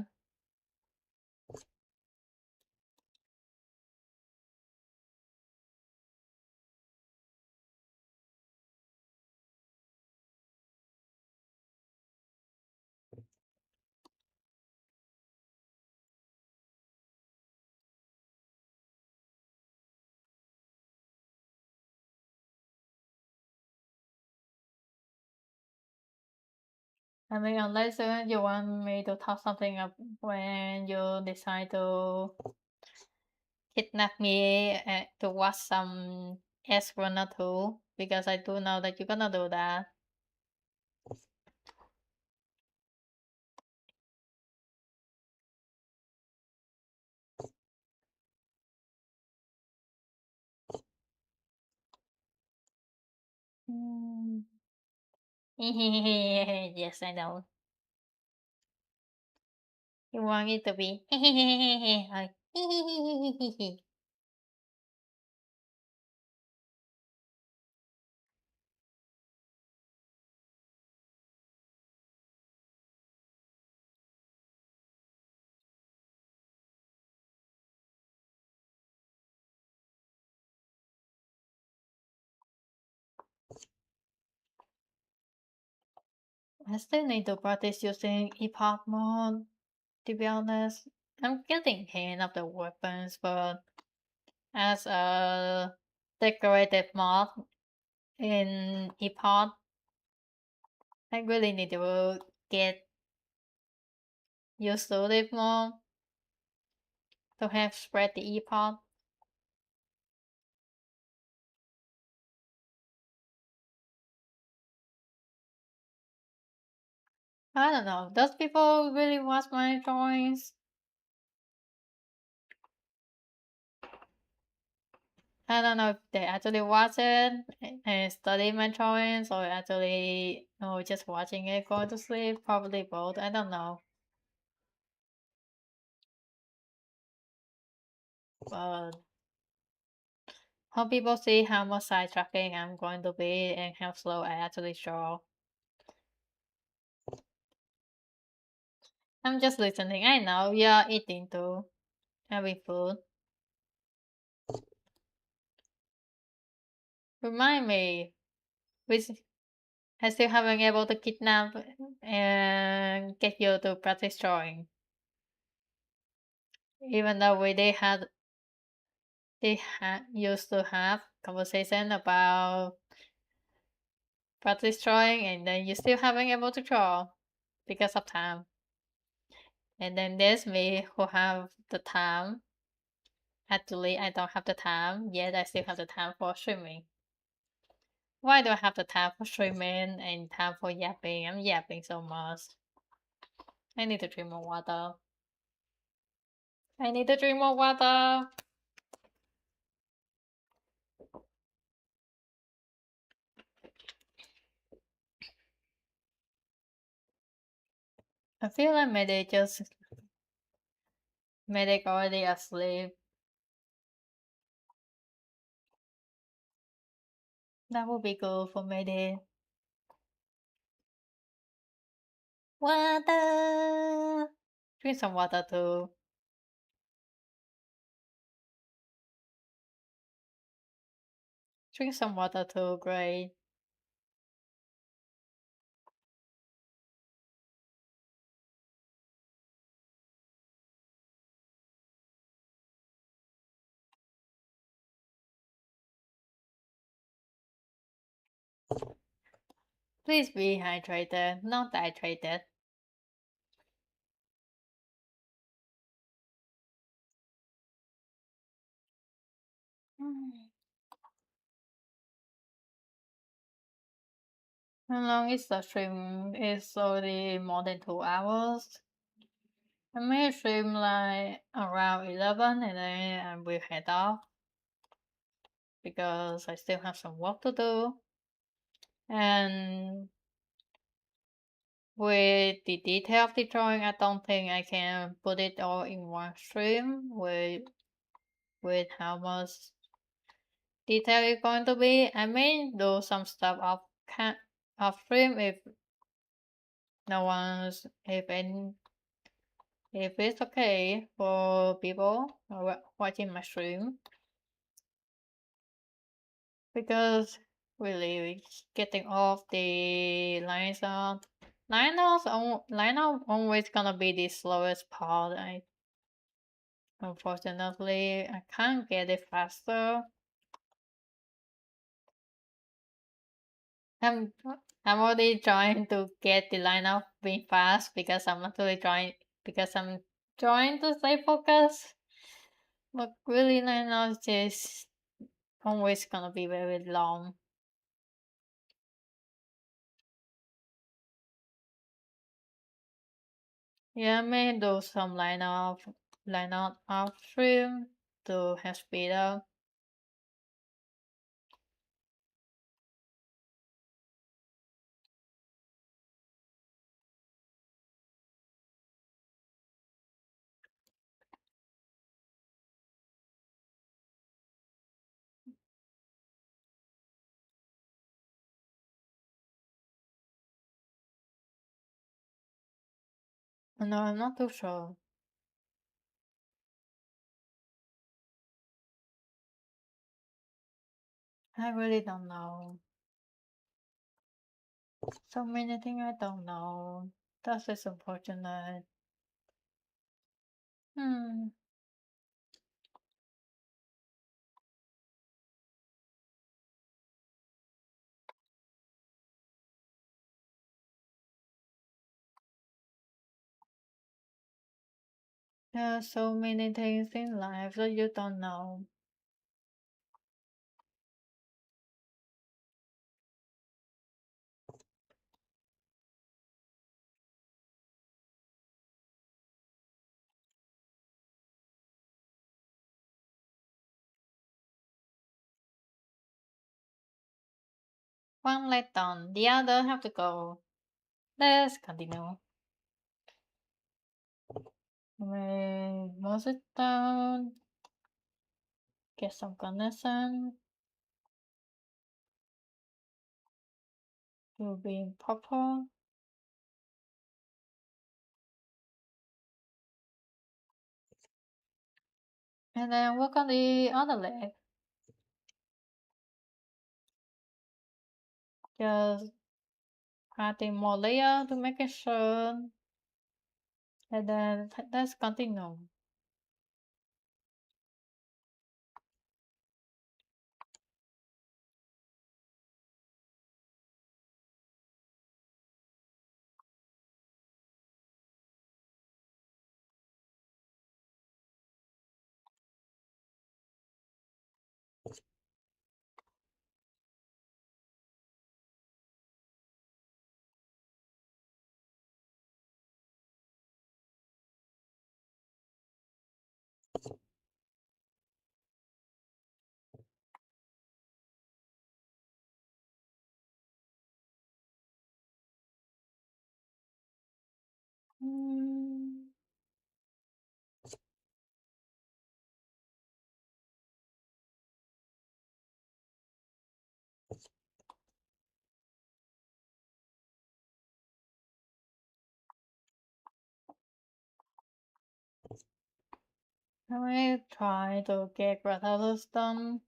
I mean, unless you want me to talk something up when you decide to kidnap me to watch some S-Runner too, because I do know that you're gonna do that. Mm. Yes, I know. You want it to be like I still need to practice using epoch mode, to be honest. I'm getting hand of the weapons, but as a decorative mod in epoch, I really need to get used to it more to have spread the epoch. I don't know. Does people really watch my drawings? I don't know if they actually watch it and study my drawings or actually just watching it going to sleep. Probably both. I don't know. But hope people see how much sidetracking I'm going to be and how slow I actually draw. I'm just listening. I know you're eating too. Having food. Remind me, which I still haven't able to kidnap and get you to practice drawing. Even though they used to have conversation about practice drawing and then you still haven't able to draw because of time. And then there's me who have the time. Actually, I don't have the time, yet I still have the time for streaming. Why do I have the time for streaming and time for yapping? I'm yapping so much. I need to drink more water. I need to drink more water. I feel like Medic already asleep. That would be good for Medic. Water! Drink some water too. Drink some water too, great. Please be hydrated, not dehydrated. Mm. How long is the stream? It's already more than 2 hours. I may stream like around 11 and then I will head off because I still have some work to do. And with the detail of the drawing, I don't think I can put it all in one stream with how much detail it's going to be. I may do some stuff off stream if no one's if it's okay for people watching my stream, because really getting off the line out always gonna be the slowest part. Unfortunately I can't get it faster. I'm I'm already trying to get the line out being fast because I'm trying to stay focused. But really line out is always gonna be very long. Yeah, I may do some line out upstream to have speed up. No, I'm not too sure. I really don't know. So many things I don't know. That is unfortunate. Hmm. There are so many things in life that you don't know. One leg done, the other have to go. Let's continue. Move it down. Get some connection. Will be in purple. And then work on the other leg. Just adding more layer to make it sure. And then let's continue. Hmm. I will try to get Gratalos done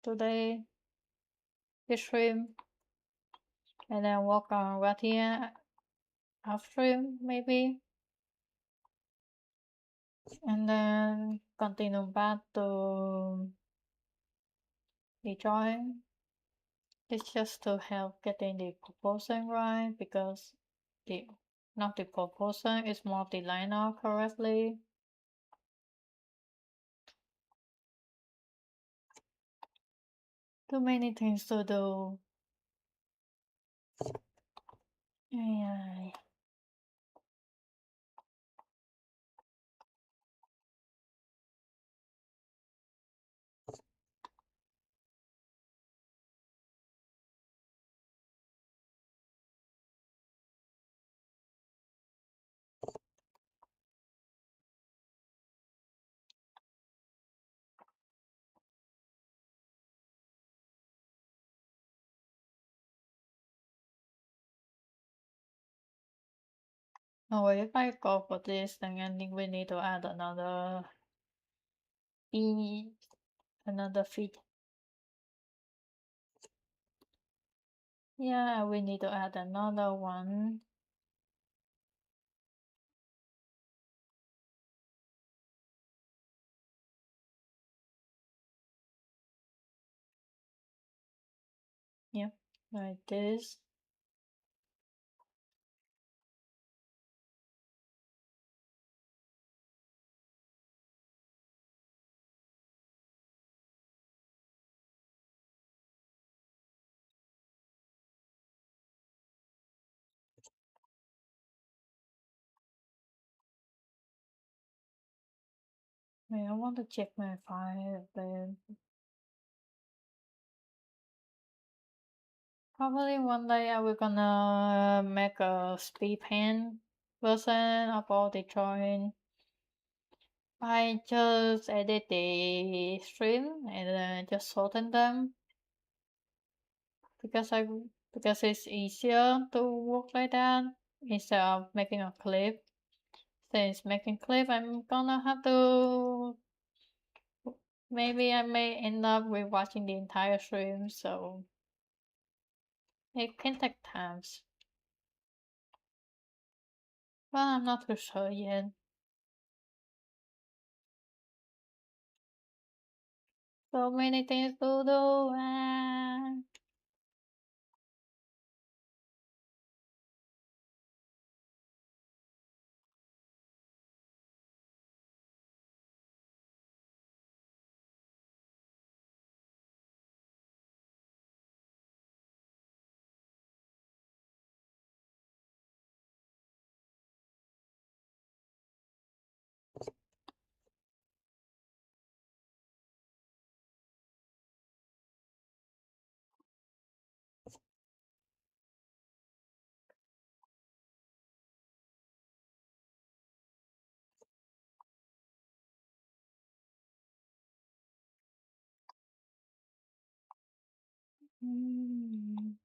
today. This stream. And then work on Ratia upstream maybe. And then continue back to the drawing. It's just to help getting the proportion right because the not the proportion is more the line out correctly. Too many things to do. Yeah. Oh, if I go for this, then I think we need to add another feet. Yeah, we need to add another one. Yep, like this. Wait, I want to check my file, but probably one day I will gonna make a speed pen version of all the drawing. I just edit the stream and then just shorten them because it's easier to work like that instead of making a clip. Since making clip, I'm gonna have to. Maybe I may end up rewatching the entire stream, so it can take times. Well, I'm not too sure yet. So many things to do. Mm.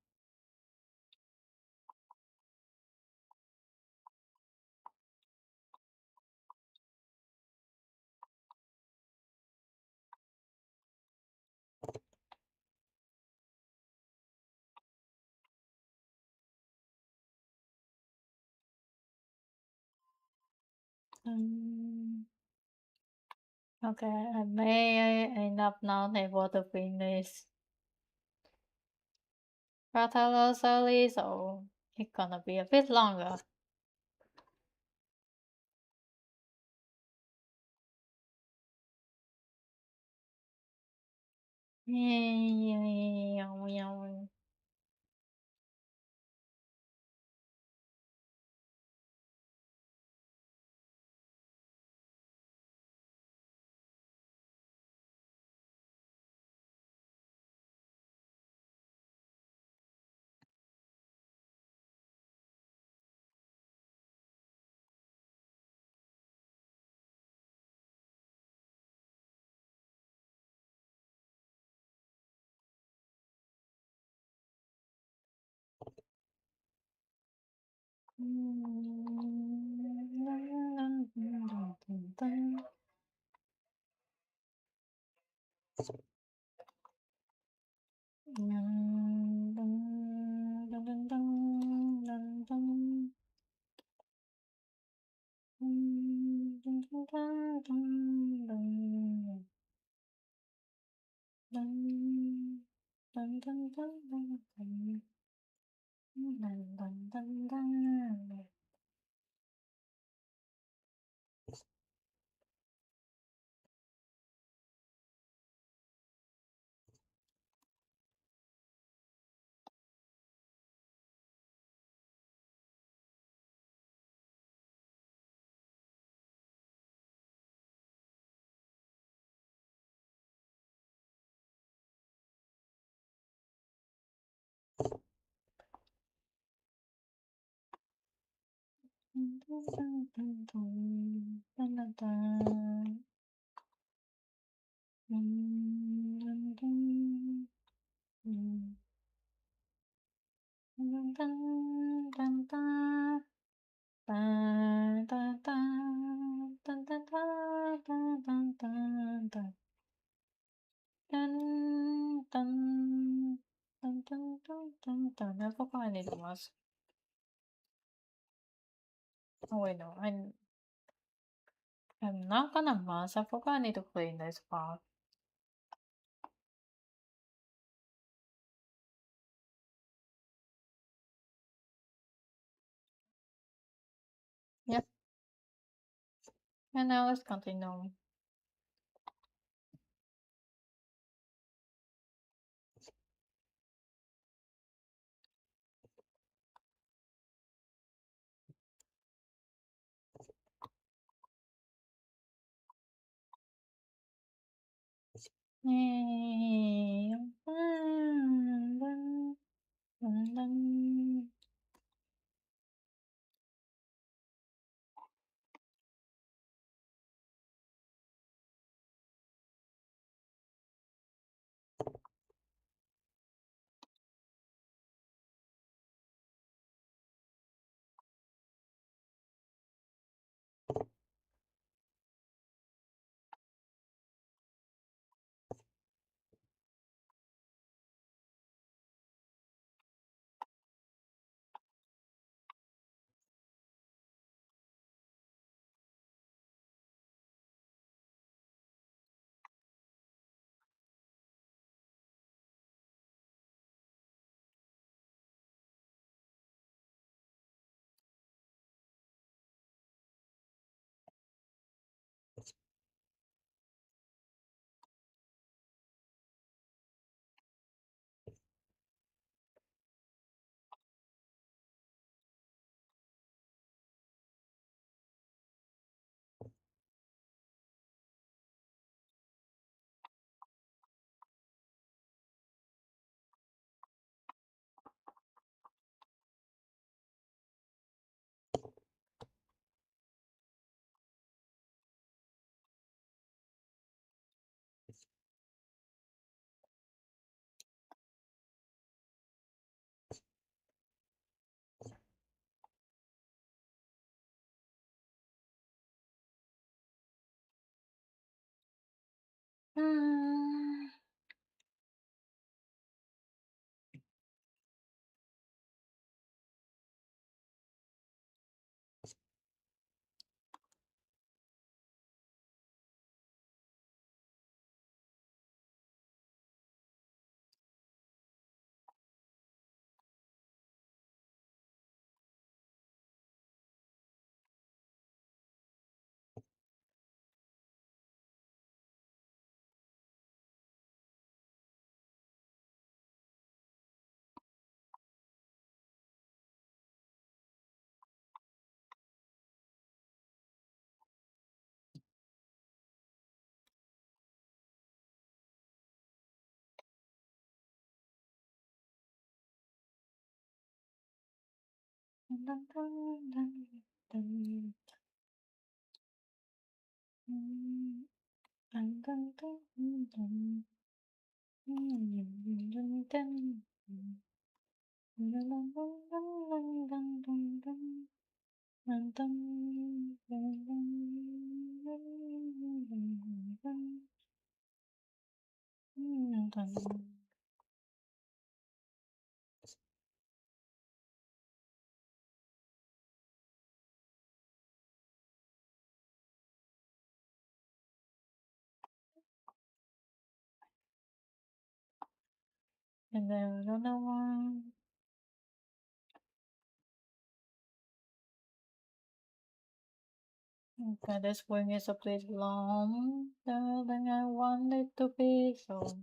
Mm. Okay, I may end up not able to finish Rattalos early, so it's gonna be a bit longer. I forgot I need to mask. Oh wait, no, I'm not gonna mask. I forgot I need to clean this part. Yep. And now let's continue. Yay. Dun, dun, dun, dun, dun, dun, dun, dun, dun, dun, dun. Dun, dun, dun, dun, dun, dun, dun. Dun, dun, dun, dun, dun, dun, dun, dun. And then another one. Okay, this wing is a bit longer than I want it to be, so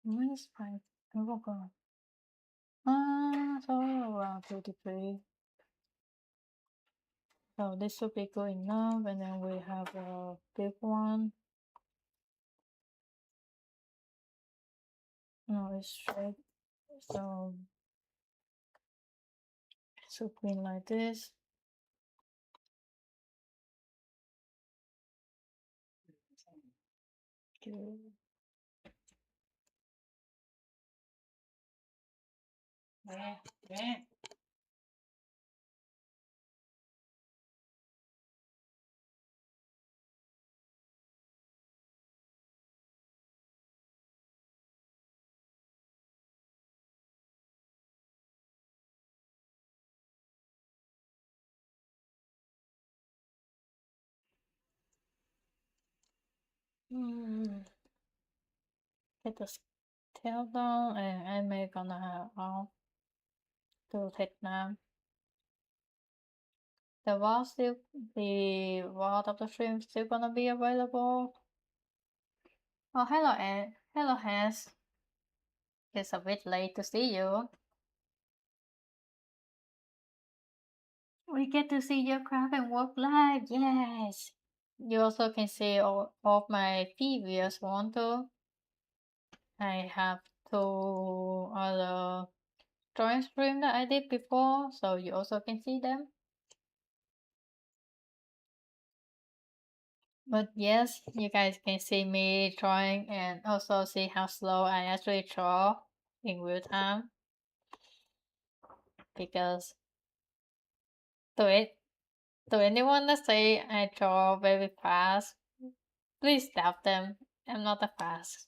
minus 5. I forgot. So around 33. So this should be good enough, and then we have a big one. No, it's straight. So clean like this. Good. Yeah, yeah. Hmm. Get the tail down and I may gonna have all to take them. The wall of the stream still gonna be available. Oh, hello, Ed. Hello, Hess. It's a bit late to see you. We get to see your craft and work live. Yes. You also can see all of my previous one too. I have two other drawing stream that I did before, so you also can see them. But yes, you guys can see me drawing and also see how slow I actually draw in real time. Because to it, to anyone that say I draw very fast, please stop them. I'm not that fast.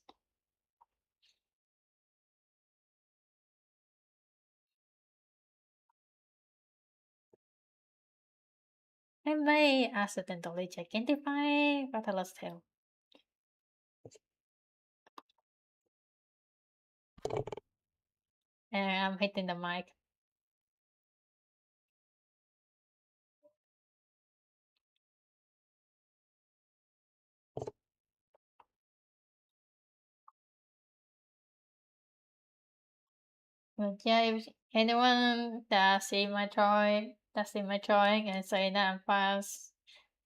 I may accidentally gigantify Rattler's tail. And I'm hitting the mic. But yeah, if anyone that see my drawing and say that I'm fast,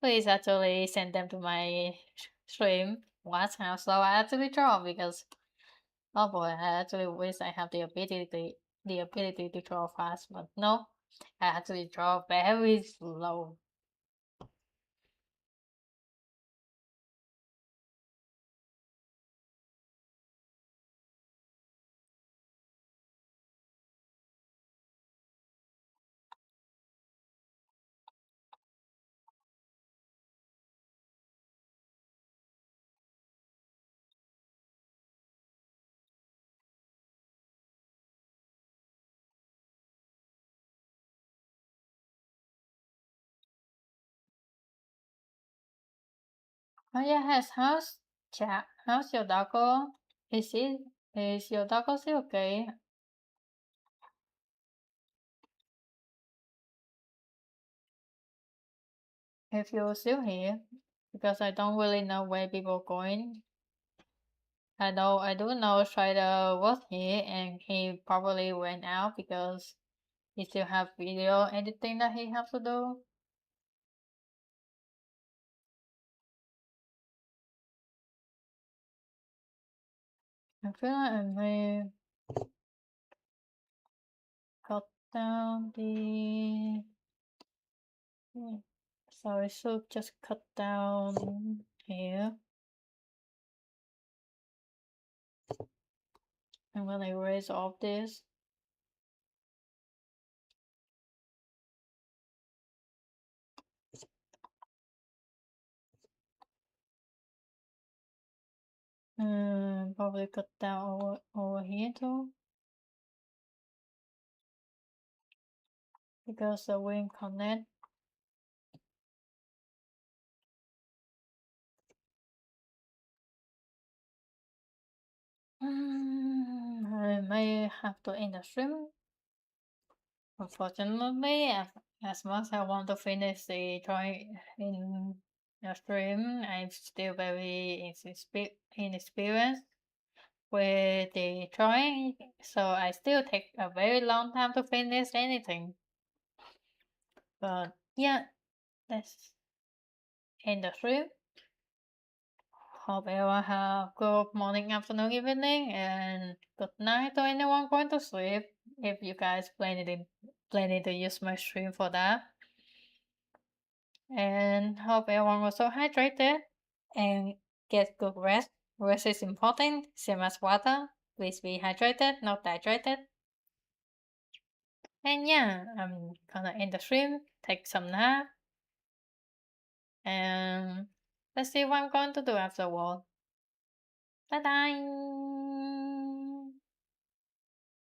please actually send them to my stream. Watch how slow I actually draw because oh boy, I actually wish I have the ability to draw fast, but no, I actually draw very slow. Oh yeah, how's your doggo? Is your doggo still okay? If you're still here, because I don't really know where people are going. I do know Strider was here and he probably went out because he still have video editing that he has to do. I feel like I may cut down the... So I should just cut down here. I'm gonna erase all this. Probably cut down over here too. Because the wing connect. I may have to end the stream. Unfortunately, as much as I want to finish the drawing in the stream, I'm still very inexperienced with the drawing, so I still take a very long time to finish anything. But yeah, that's end the stream. Hope everyone have good morning, afternoon, evening, and good night to anyone going to sleep. If you guys planning to use my stream for that. And hope everyone was so hydrated and get good rest. Rest is important, same as water. Please be hydrated, not dehydrated. And yeah, I'm gonna end the stream, take some nap, and let's see what I'm going to do afterward. Bye bye.